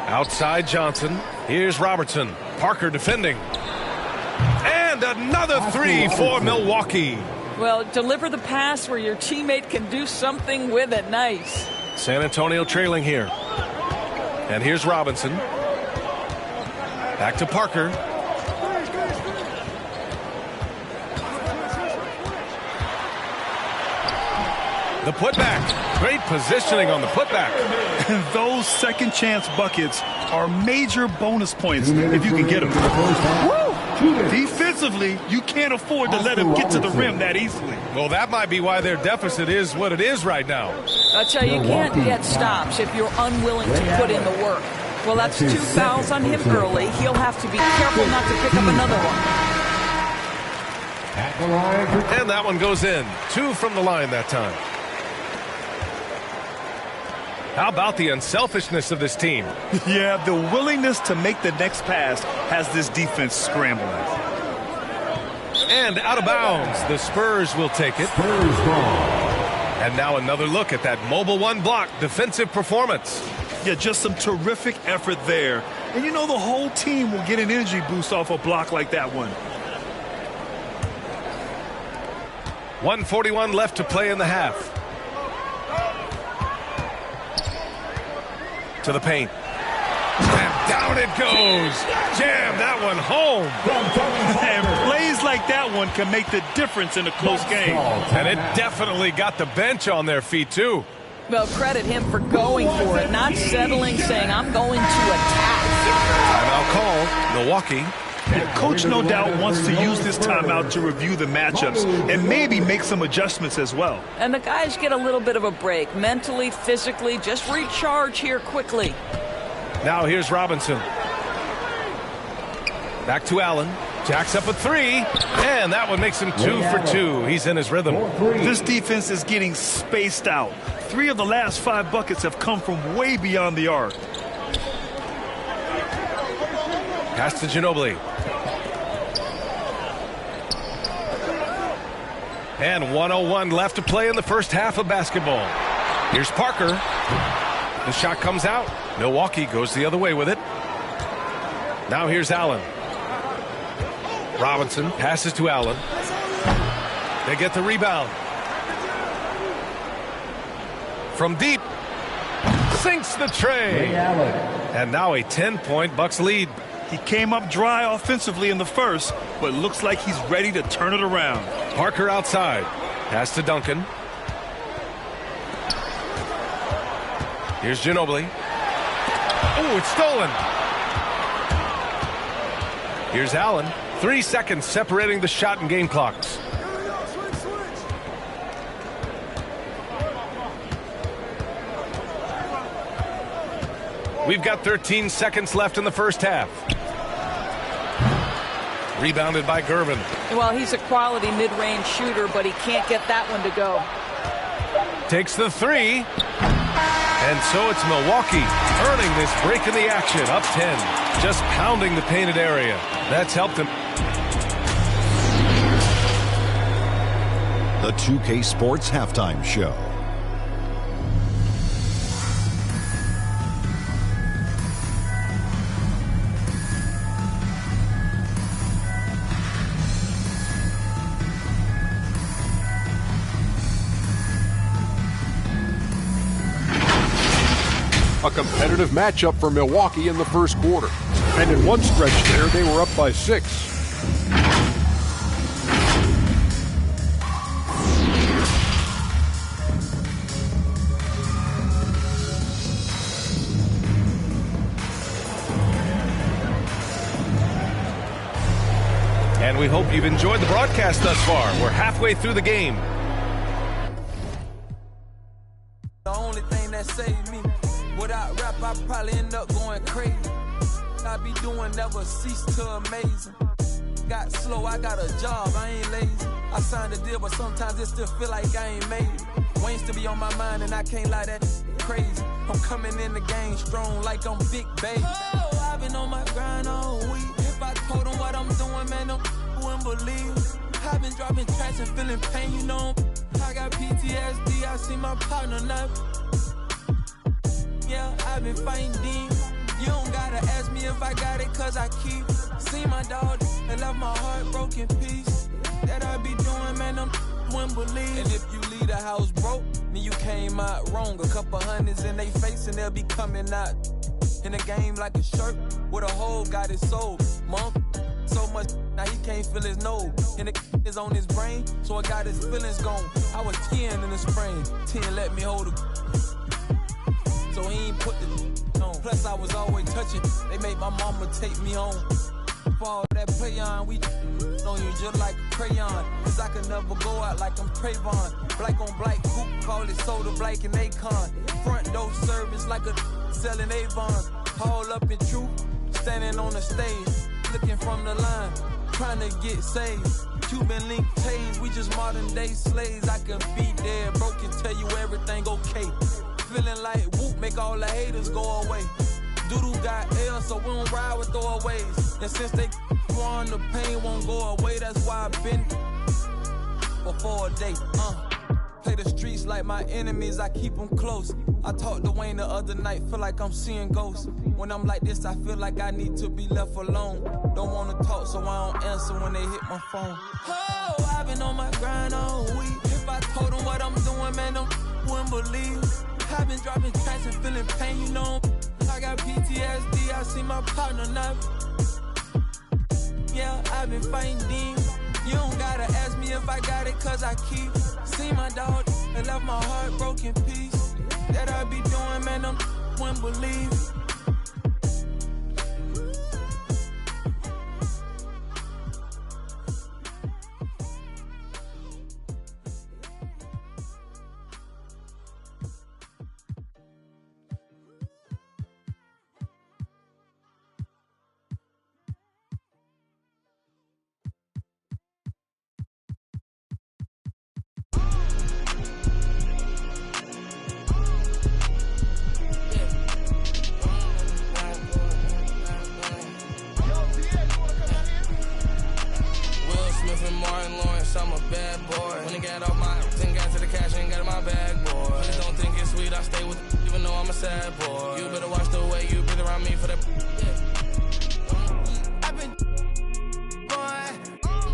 Outside Johnson. Here's Robertson. Parker defending. And another 3 for Milwaukee. Well, deliver the pass where your teammate can do something with it. Nice. San Antonio trailing here. And here's Robinson. Back to Parker. The putback. Great positioning on the putback. Those second chance buckets are major bonus points if you can get them. Defensively, you can't afford to let him get to the rim that easily. Well, that might be why their deficit is what it is right now. I tell you, you can't get stops if you're unwilling to put in the work. Well, that's 2 fouls on him early. He'll have to be careful not to pick up another one. And that one goes in. 2 from the line that time. How about the unselfishness of this team? Yeah, the willingness to make the next pass has this defense scrambling. And out of bounds. The Spurs will take it. Spurs ball. And now another look at that mobile one block defensive performance. Yeah, just some terrific effort there. And you know the whole team will get an energy boost off a block like that one. 1:41 left to play in the half. To the paint. And down it goes. Jam that one home. And plays like that one can make the difference in a close game. And it definitely got the bench on their feet, too. Well, credit him for going for it, not settling, saying, I'm going to attack. Timeout call, Milwaukee. Coach no doubt wants to use this timeout to review the matchups and maybe make some adjustments as well. And the guys get a little bit of a break, mentally, physically, just recharge here quickly. Now here's Robinson. Back to Allen. Jacks up a 3, and that one makes him 2 for 2. He's in his rhythm. This defense is getting spaced out. 3 of the last 5 buckets have come from way beyond the arc. Pass to Ginobili. And 1:01 left to play in the first half of basketball. Here's Parker. The shot comes out. Milwaukee goes the other way with it. Now here's Allen. Robinson passes to Allen. They get the rebound. From deep. Sinks the tray. And now a 10-point Bucks lead. He came up dry offensively in the first, but looks like he's ready to turn it around. Parker outside. Pass to Duncan. Here's Ginobili. Oh, it's stolen. Here's Allen. 3 seconds separating the shot and game clocks. We've got 13 seconds left in the first half. Rebounded by Gervin. Well, he's a quality mid-range shooter, but he can't get that one to go. Takes the 3. And so it's Milwaukee earning this break in the action. Up 10. Just pounding the painted area. That's helped him. The 2K Sports Halftime Show. A competitive matchup for Milwaukee in the first quarter. And in one stretch there, they were up by 6. And we hope you've enjoyed the broadcast thus far. We're halfway through the game. The only thing that saved me, without rap, I probably end up going crazy. I be doing never cease to amaze. Got slow, I got a job, I ain't lazy. I signed a deal, but sometimes it still feel like I ain't made it. Wayne still be on my mind, and I can't lie, that crazy. I'm coming in the game strong like I'm Big Baby. Oh, I've been on my grind all week. If I told them what I'm doing, man, them wouldn't believe. I've been dropping tracks and feeling pain, you know. I got PTSD, I see my partner now. Yeah, I've been fighting demons. You don't gotta ask me if I got it, cause I keep. See my dog and left my heart broken piece. That I be doing, man, them wouldn't believe. And if you leave the house broke, then you came out wrong. A couple hundreds in they face and they'll be coming out in the game like a shirt with a hole got it sold. Mom, so much now he can't feel his nose. And the is on his brain, so I got his feelings gone. I was 10 in the spring, 10 let me hold it. So he ain't put the on. Plus I was always touching, they made my mama take me home. For all that play on, we on you just like a crayon. Cause I could never go out like I'm Trayvon. Black on black, coupe, call it soda, black and Akon. Front door service like a selling Avon. Haul up in truth, standing on the stage, looking from the line, trying to get saved. Cuban link chains, we just modern day slaves. I can be there, broke and tell you everything okay. Feeling like whoop, make all the haters go away. Doodoo got L, so we don't ride with throwaways. And since they on the pain won't go away, that's why I've been before a day. Play the streets like my enemies, I keep them close. I talked to Wayne the other night, feel like I'm seeing ghosts. When I'm like this, I feel like I need to be left alone. Don't wanna talk, so I don't answer when they hit my phone. Oh, I've been on my grind all week. If I told them what I'm doing, man, them wouldn't believe. I've been dropping tracks and feeling pain, you know. I got PTSD, I see my partner not. Yeah, I've been fighting demons. You don't gotta ask me if I got it, cause I keep. See my dog and left my heart broken piece. That I be doing, man, them wouldn't believe. I'm a bad boy. When I got off my then got to the cash and got in my bag, boy. Please don't think it's sweet, I stay with even though I'm a sad boy. You better watch the way you breathe around me for that. I've been boy,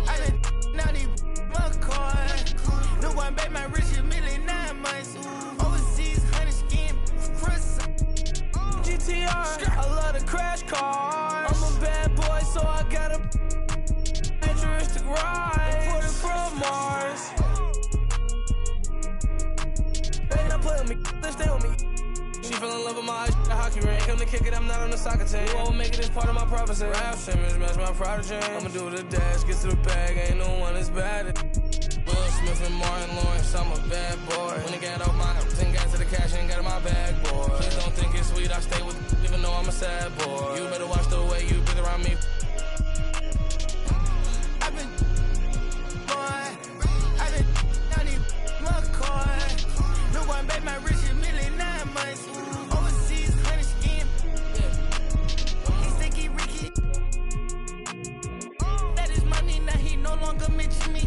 I've been naughty McCoy. No one bet my rich a million 9 months. Overseas, honey skin, Chris. GTR, I love the crash cars. I'm a bad boy, so I got a futuristic ride. From Mars. They not play with me, they stay with me. She fell in love with my ice, a hockey ring. Come to kick it, I'm not on the soccer team. You won't make it as part of my prophecy. Rap Simmons, match my prodigy. I'ma do the dash, get to the bag, ain't no one as bad. Will Smith and Martin Lawrence, I'm a bad boy. When I got off my then got to the cash and got in my bag, boy. Please don't think it's sweet, I stay with even though I'm a sad boy. You better watch the way you breathe around me. Bet my rich a million 9 months. Overseas, honey skin. He's sticky Ricky. That is money, now he no longer mention me.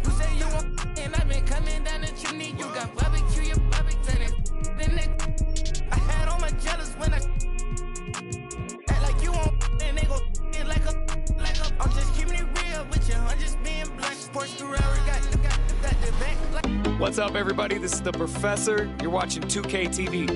You say you want, and I've been coming down the chimney. You got barbecue, your barbecue, then I had all my jealous when I act like you want, and they go like a. I'm just keeping it real with you, I'm just being blunt. Porsche Ferrari got the back like. What's up, everybody? This is the Professor. You're watching 2K TV.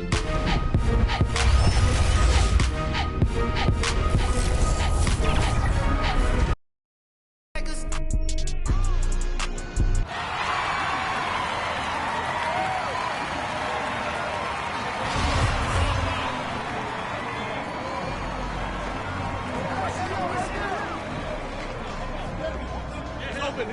He's open.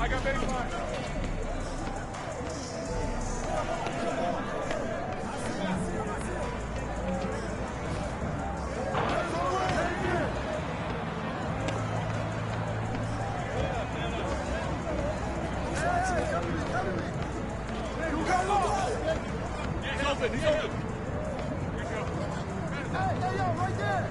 I got baseline. He's open. He's open. Hey, yo, right there.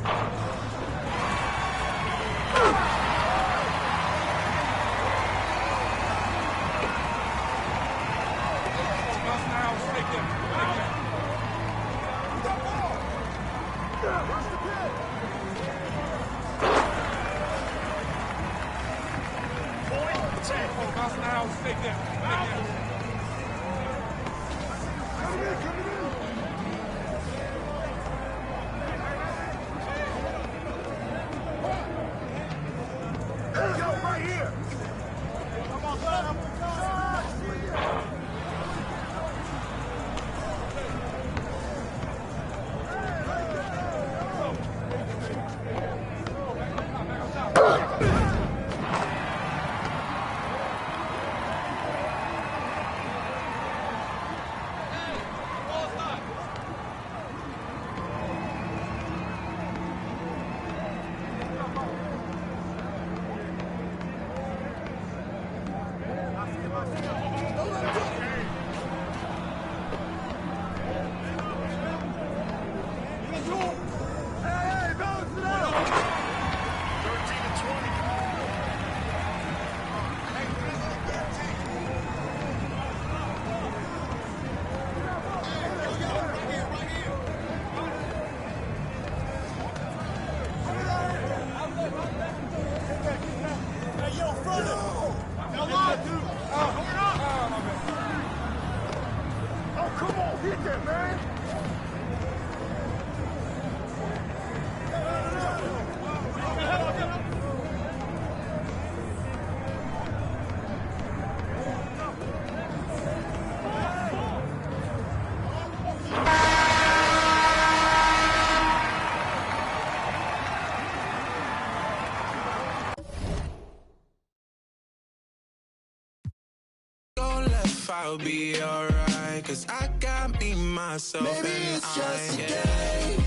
I'll be alright, cause I got me, myself, maybe and it's just a game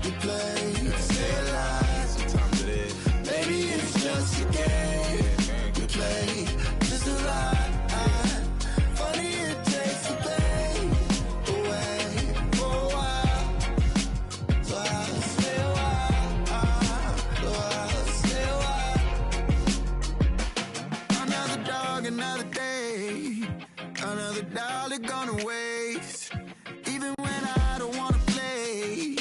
you play, you stay alive. Sometimes it is. Maybe it's just a game you play, just a lie. Funny it takes the pain away for a while, so I'll stay a while, Another dog, another day, another dollar gonna waste. Even when I don't wanna play,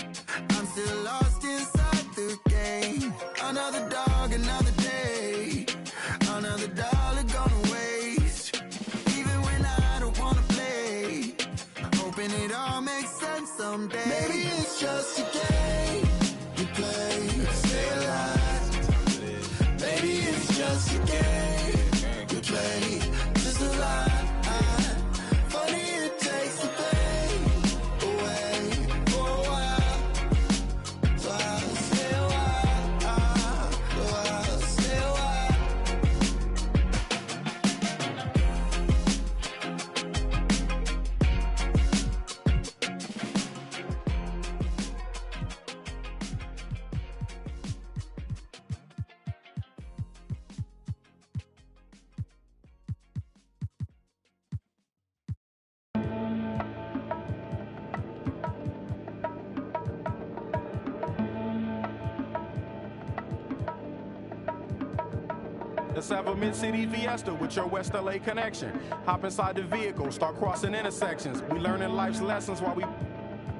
I'm still lost inside the game. Another dog, another day, another dollar gonna waste. Even when I don't wanna play, hoping it all makes sense someday. Maybe it's just a game you play, you stay alive. Maybe it's just a game you play, just a lie. Funny it takes the pain away for a while, so I'll stay a while, so I'll stay a while. Let's have a mid-city fiesta with your West LA connection. Hop inside the vehicle, start crossing intersections. We learning life's lessons while we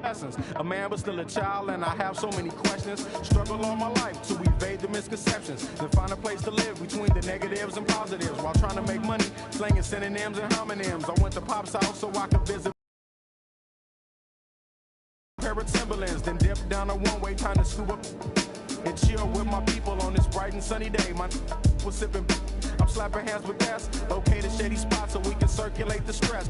lessons. A man but still a child, and I have so many questions. Struggle all my life to evade the misconceptions. Then find a place to live between the negatives and positives while trying to make money, slinging synonyms and homonyms. I went to Pop's house so I could visit pair of Timberlands, then dip down a one-way, time to scoop up and chill with my people on this bright and sunny day. My was sipping, I'm slapping hands with gas. Locate a shady spot so we can circulate the stress.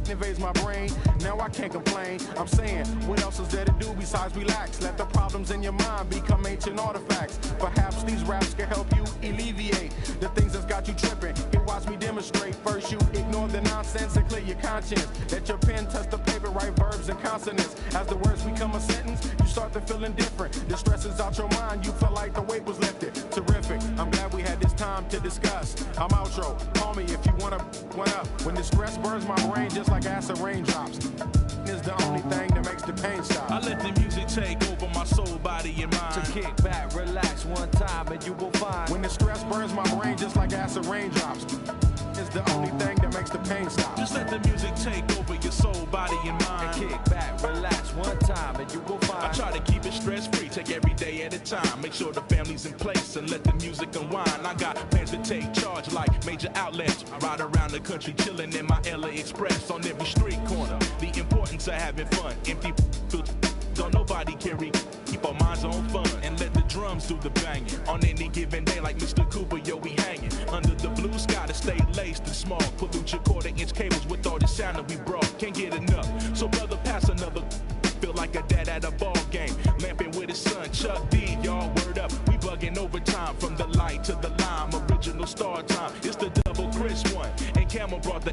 Invades my brain, now I can't complain. I'm saying, what else is there to do besides relax? Let the problems in your mind become ancient artifacts. Perhaps these raps can help you alleviate the things that's got you tripping. Here, watch me demonstrate. First, you ignore the nonsense and clear your conscience. Let your pen touch the paper, write verbs and consonants. As the words become a sentence, you start to feel indifferent. The stress is out your mind, you feel like the weight was lifted. Terrific, I'm glad we had this time to discuss. I'm outro, call me if you wanna one up. When the stress burns my brain just like acid raindrops, is the only thing that makes the pain stop. I let the music take over my soul, body, and mind. To kick back, relax one time, and you will find. When the stress burns my brain just like acid raindrops, is the only thing that makes the pain stop. Just let the music take over your soul, body, and mind. And kick back, relax one time, and you will find. I try to keep it stress-free, take every day at a time. Make sure the family's in place and let the music unwind. I got plans to take charge like major outlets. I ride around the country chilling in my LA Express on every street corner. The importance of having fun. Empty don't nobody carry. Keep our minds on fun and let the drums do the banging. On any given day like Mr. Cooper, yo, we hanging. Under the blue sky to stay laced and small. Pollute your quarter-inch cables with all the sound that we brought. Can't get enough. So brother, pass another. Feel like a dad at a ball game. Lamping with his son, Chuck D, y'all word up. We bugging overtime from the light to the lime. Original star time. It's the double Chris one. And Camel brought the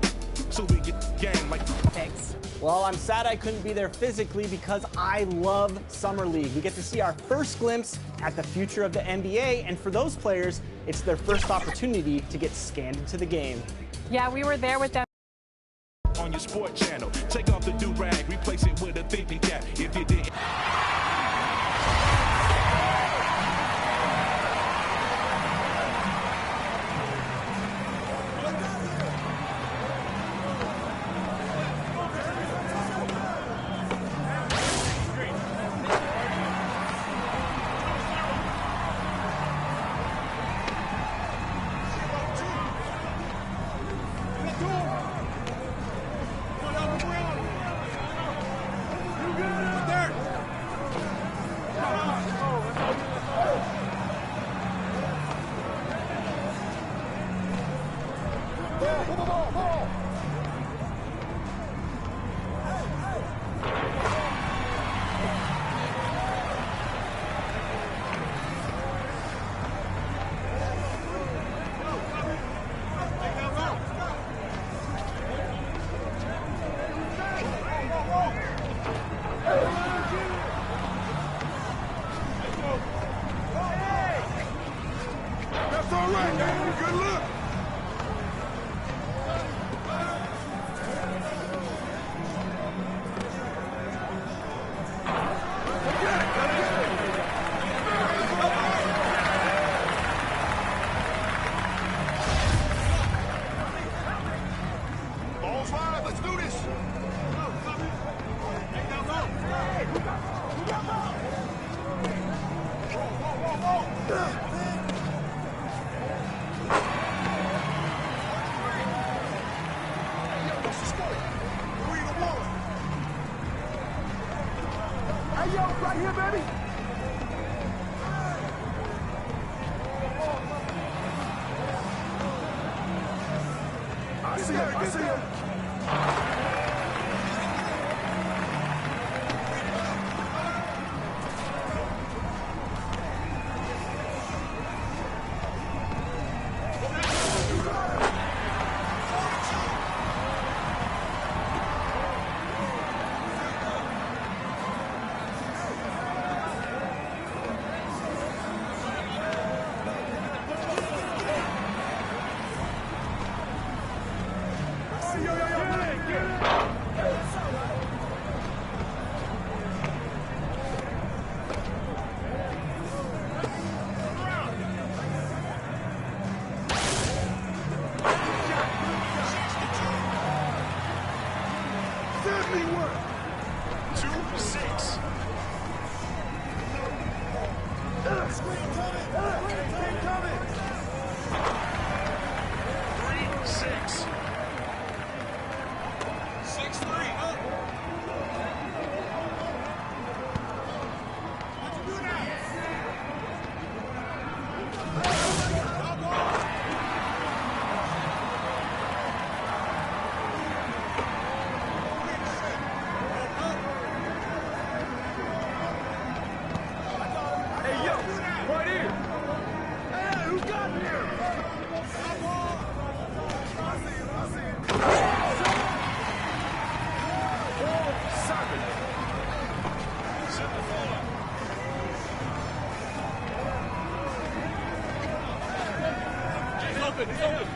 so we get game like thanks. Well, I'm sad I couldn't be there physically because I love Summer League. We get to see our first glimpse at the future of the NBA, and for those players, it's their first opportunity to get scanned into the game. Yeah, we were there with them. On your sport channel, take off the do-rag, replace it with a thinking cap. If you didn't. open. He's open.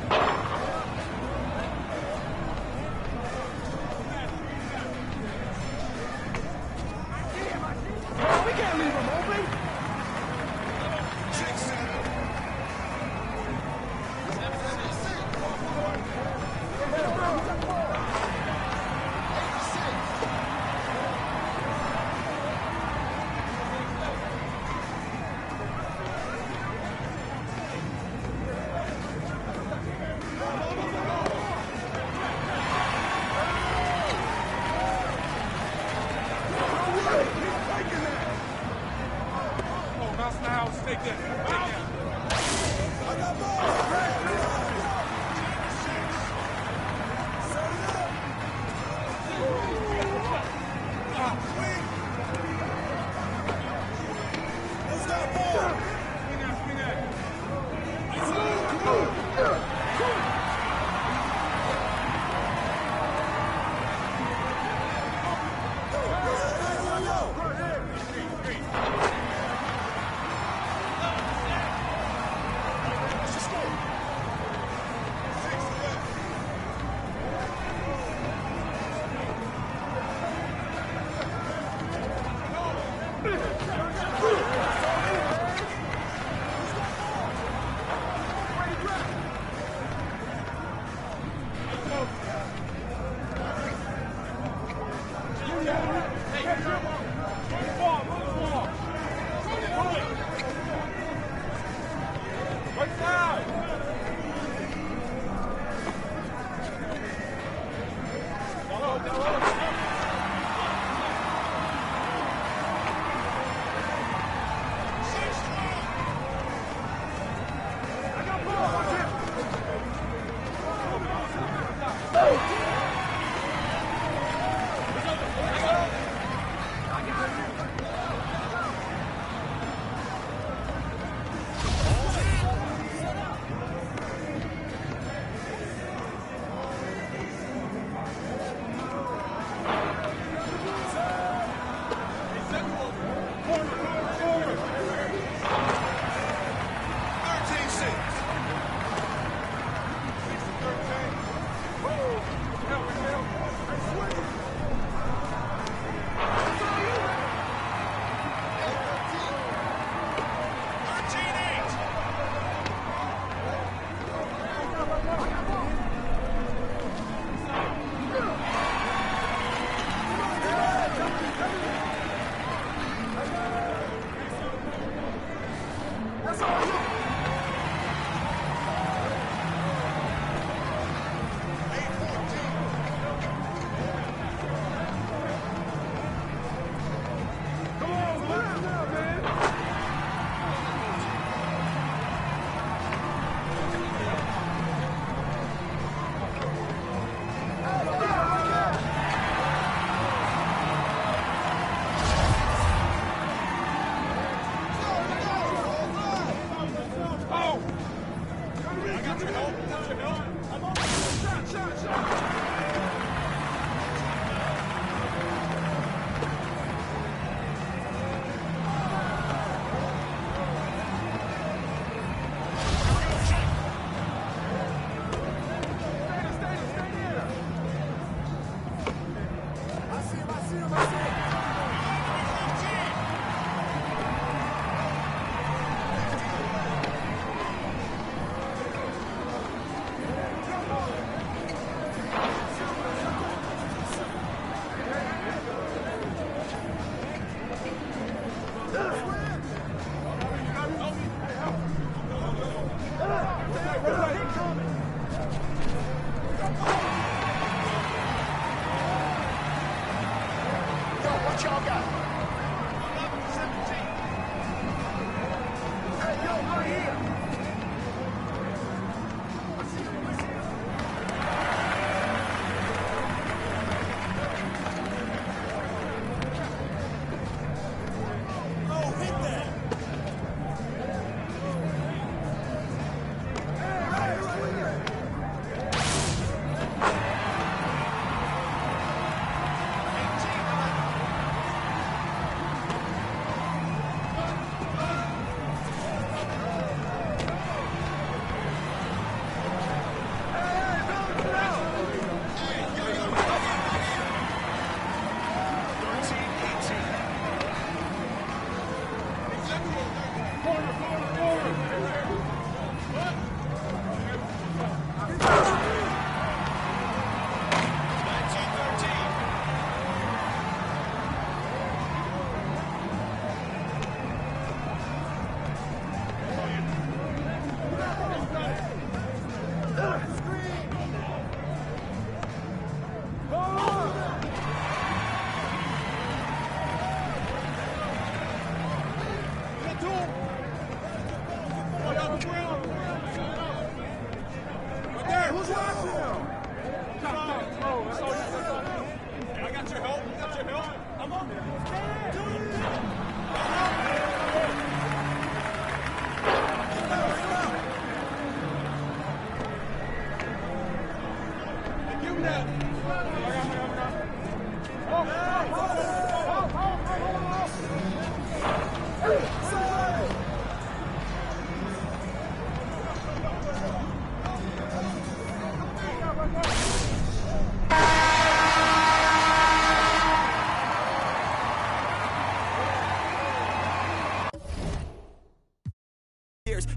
We can't leave him open.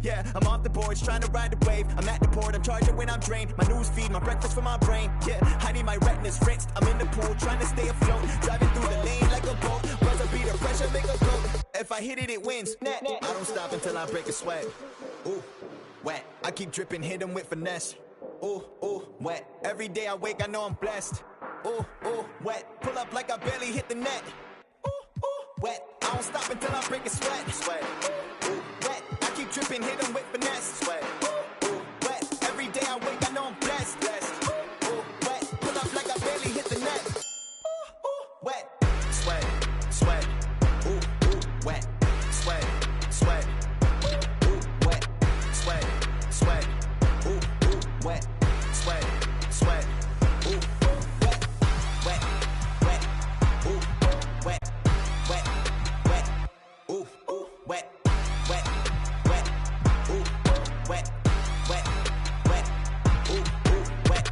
Yeah, I'm off the boards, trying to ride the wave. I'm at the port, I'm charging when I'm drained. My news feed, my breakfast for my brain. Yeah, hiding my retinas rinsed. I'm in the pool, trying to stay afloat. Driving through the lane like a boat. Buzzer beat the pressure, make a goal. If I hit it, it wins. I don't stop until I break a sweat. Ooh, wet. I keep dripping, hit them with finesse. Ooh, ooh, wet. Every day I wake, I know I'm blessed. Ooh, ooh, wet. Pull up like I barely hit the net. Ooh, ooh, wet. I don't stop until I break a sweat. Sweat. Ooh, wet. I keep dripping, hit them with finesse. Sweat. Ooh, ooh, wet. Every day I wake, I know I'm blessed. Blessed. Ooh, ooh, wet. Pull up like I barely hit the net. Ooh, ooh, wet. Sweat. Sweat. Ooh, ooh, wet. Sweat. Sweat. Ooh, ooh, wet. Sweat. Sweat. Ooh, ooh, wet. Sweat. Sweat. Ooh, ooh, wet. Wet. Wet. Ooh, wet. Wet. Wet. Ooh, ooh, wet. Wet. Wet. Ooh, wet. Wet. Wet. Ooh, ooh, wet.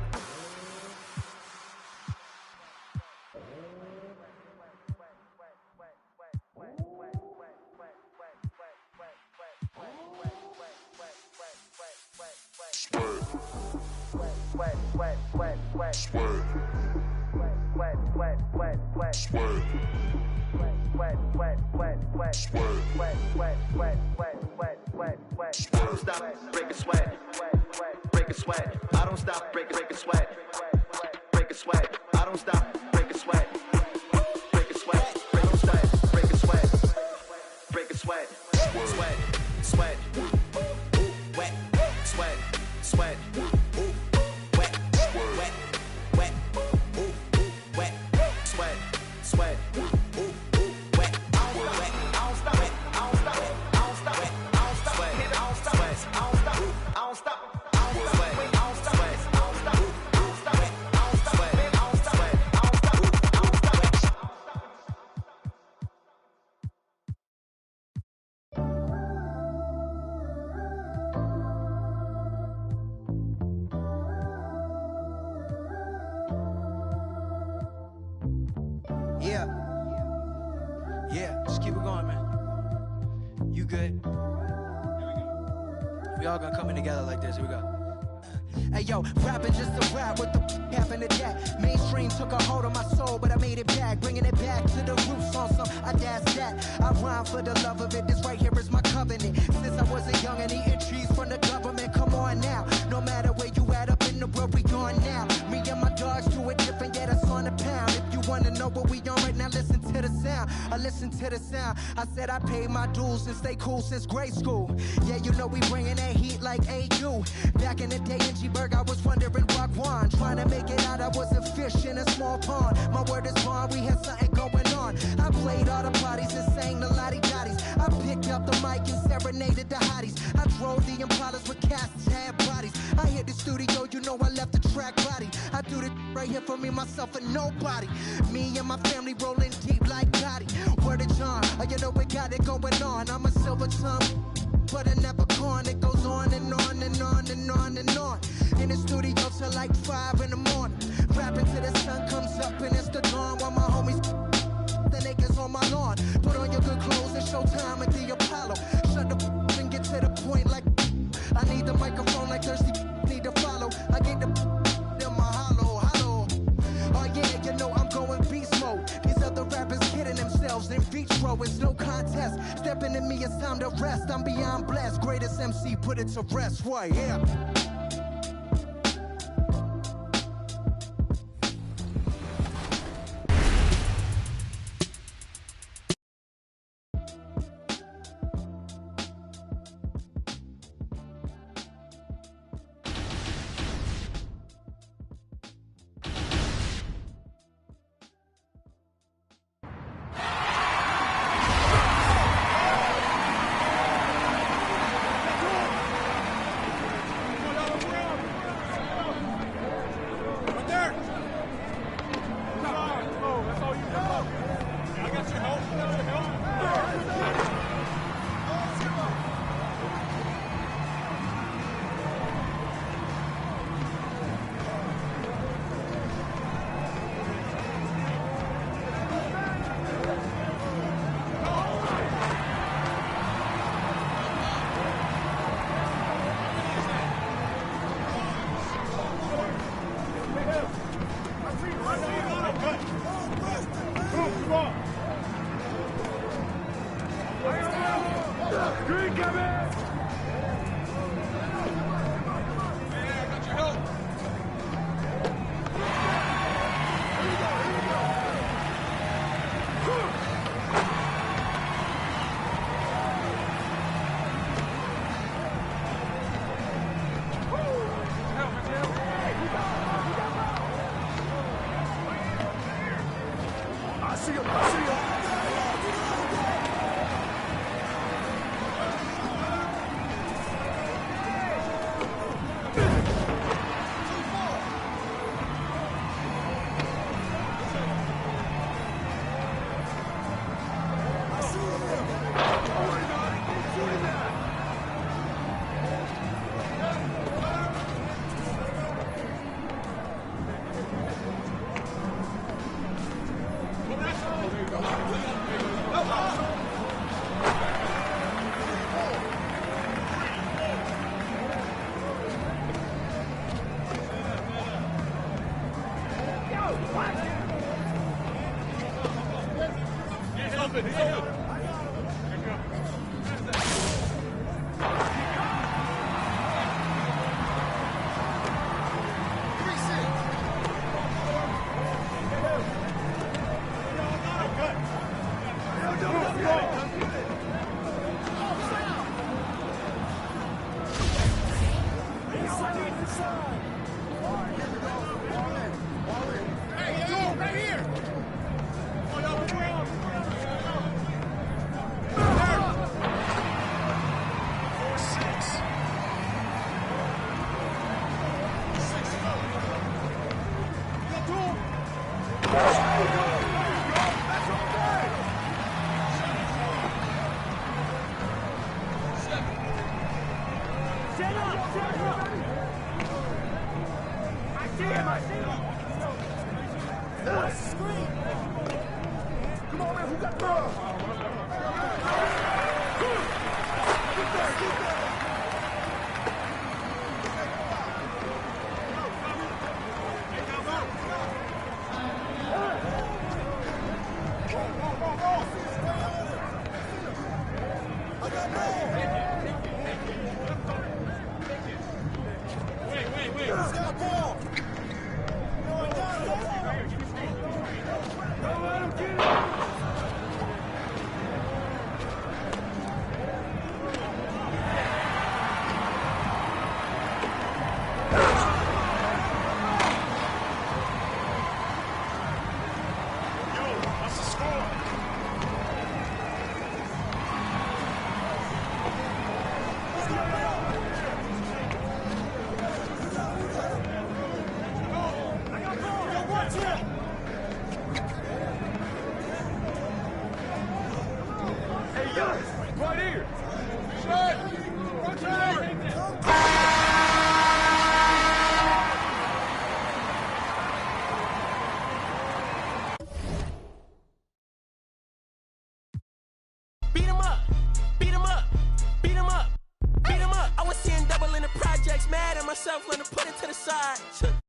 I don't stop, break a sweat, break a sweat. I don't stop, break a sweat, break a sweat. I don't stop, break a sweat, break a sweat, break a sweat, break a sweat, break a sweat, sweat, sweat. Ooh, wet, sweat, sweat. Ooh, wet, wet, wet. Ooh, wet, sweat, sweat. Ooh, wet. I don't stop it. I don't stop it. I don't stop it. I don't stop it. I don't stop it. I don't stop it. I don't stop it. I don't stop it. I don't stop it. I don't stop it. I don't stop it. I don't stop it. I don't stop it. I don't stop it. I don't stop it. Yeah. Yeah, just keep it going, man. You good? We all gonna come in together like this. Here we go. Hey yo, rapping just a rap, what the happened to that? Mainstream took a hold of my soul, but I made it back, bringing it back to the roots on some audacious that. I rhyme for the love of it, this right here is my covenant. Since I was a young and eating trees from the government, come on now. No matter where you at up in the world, we on now. Me and my dogs do it different, yeah, that's on the pound. If you wanna know what we on right now, listen to the sound. I listen to the sound. I said I paid my dues and stay cool since grade school. Yeah, you know we bringing that heat like AU. Back in the day in G-Berg, I was wondering Wagwan. Trying to make it out, I was a fish in a small pond. My word is bond, we had something going on. I played all the parties and sang the lottie-dotties. I picked up the mic and serenaded the hotties. I drove the Impalas with cats that had bodies. I hit the studio, you know I left the track body. I do this right here for me, myself, and nobody. Me and my family rolling deep like Gotti. Word of John, you know we got it going on. I'm a silver tongue, but I never corn. It goes on and on and on and on and on. In the studio till like 5 in the morning. Rapping till the sun comes up and it's the dawn. While my homies the niggas on my lawn. Put on your good clothes and show time at the Apollo. Shut the and get to the point like I need the microphone like thirsty need to follow. I get the in my hollow. Oh yeah, you know I'm going beast mode. These other rappers kidding themselves in vitro. It's no contest. Stepping in me, it's time to rest. I'm beyond blessed. Greatest MC, put it to rest. Why, yeah. open. He's open. Beat him up, beat him up, beat him up, beat him up. I was seeing double in the projects, mad at myself, learn to put it to the side.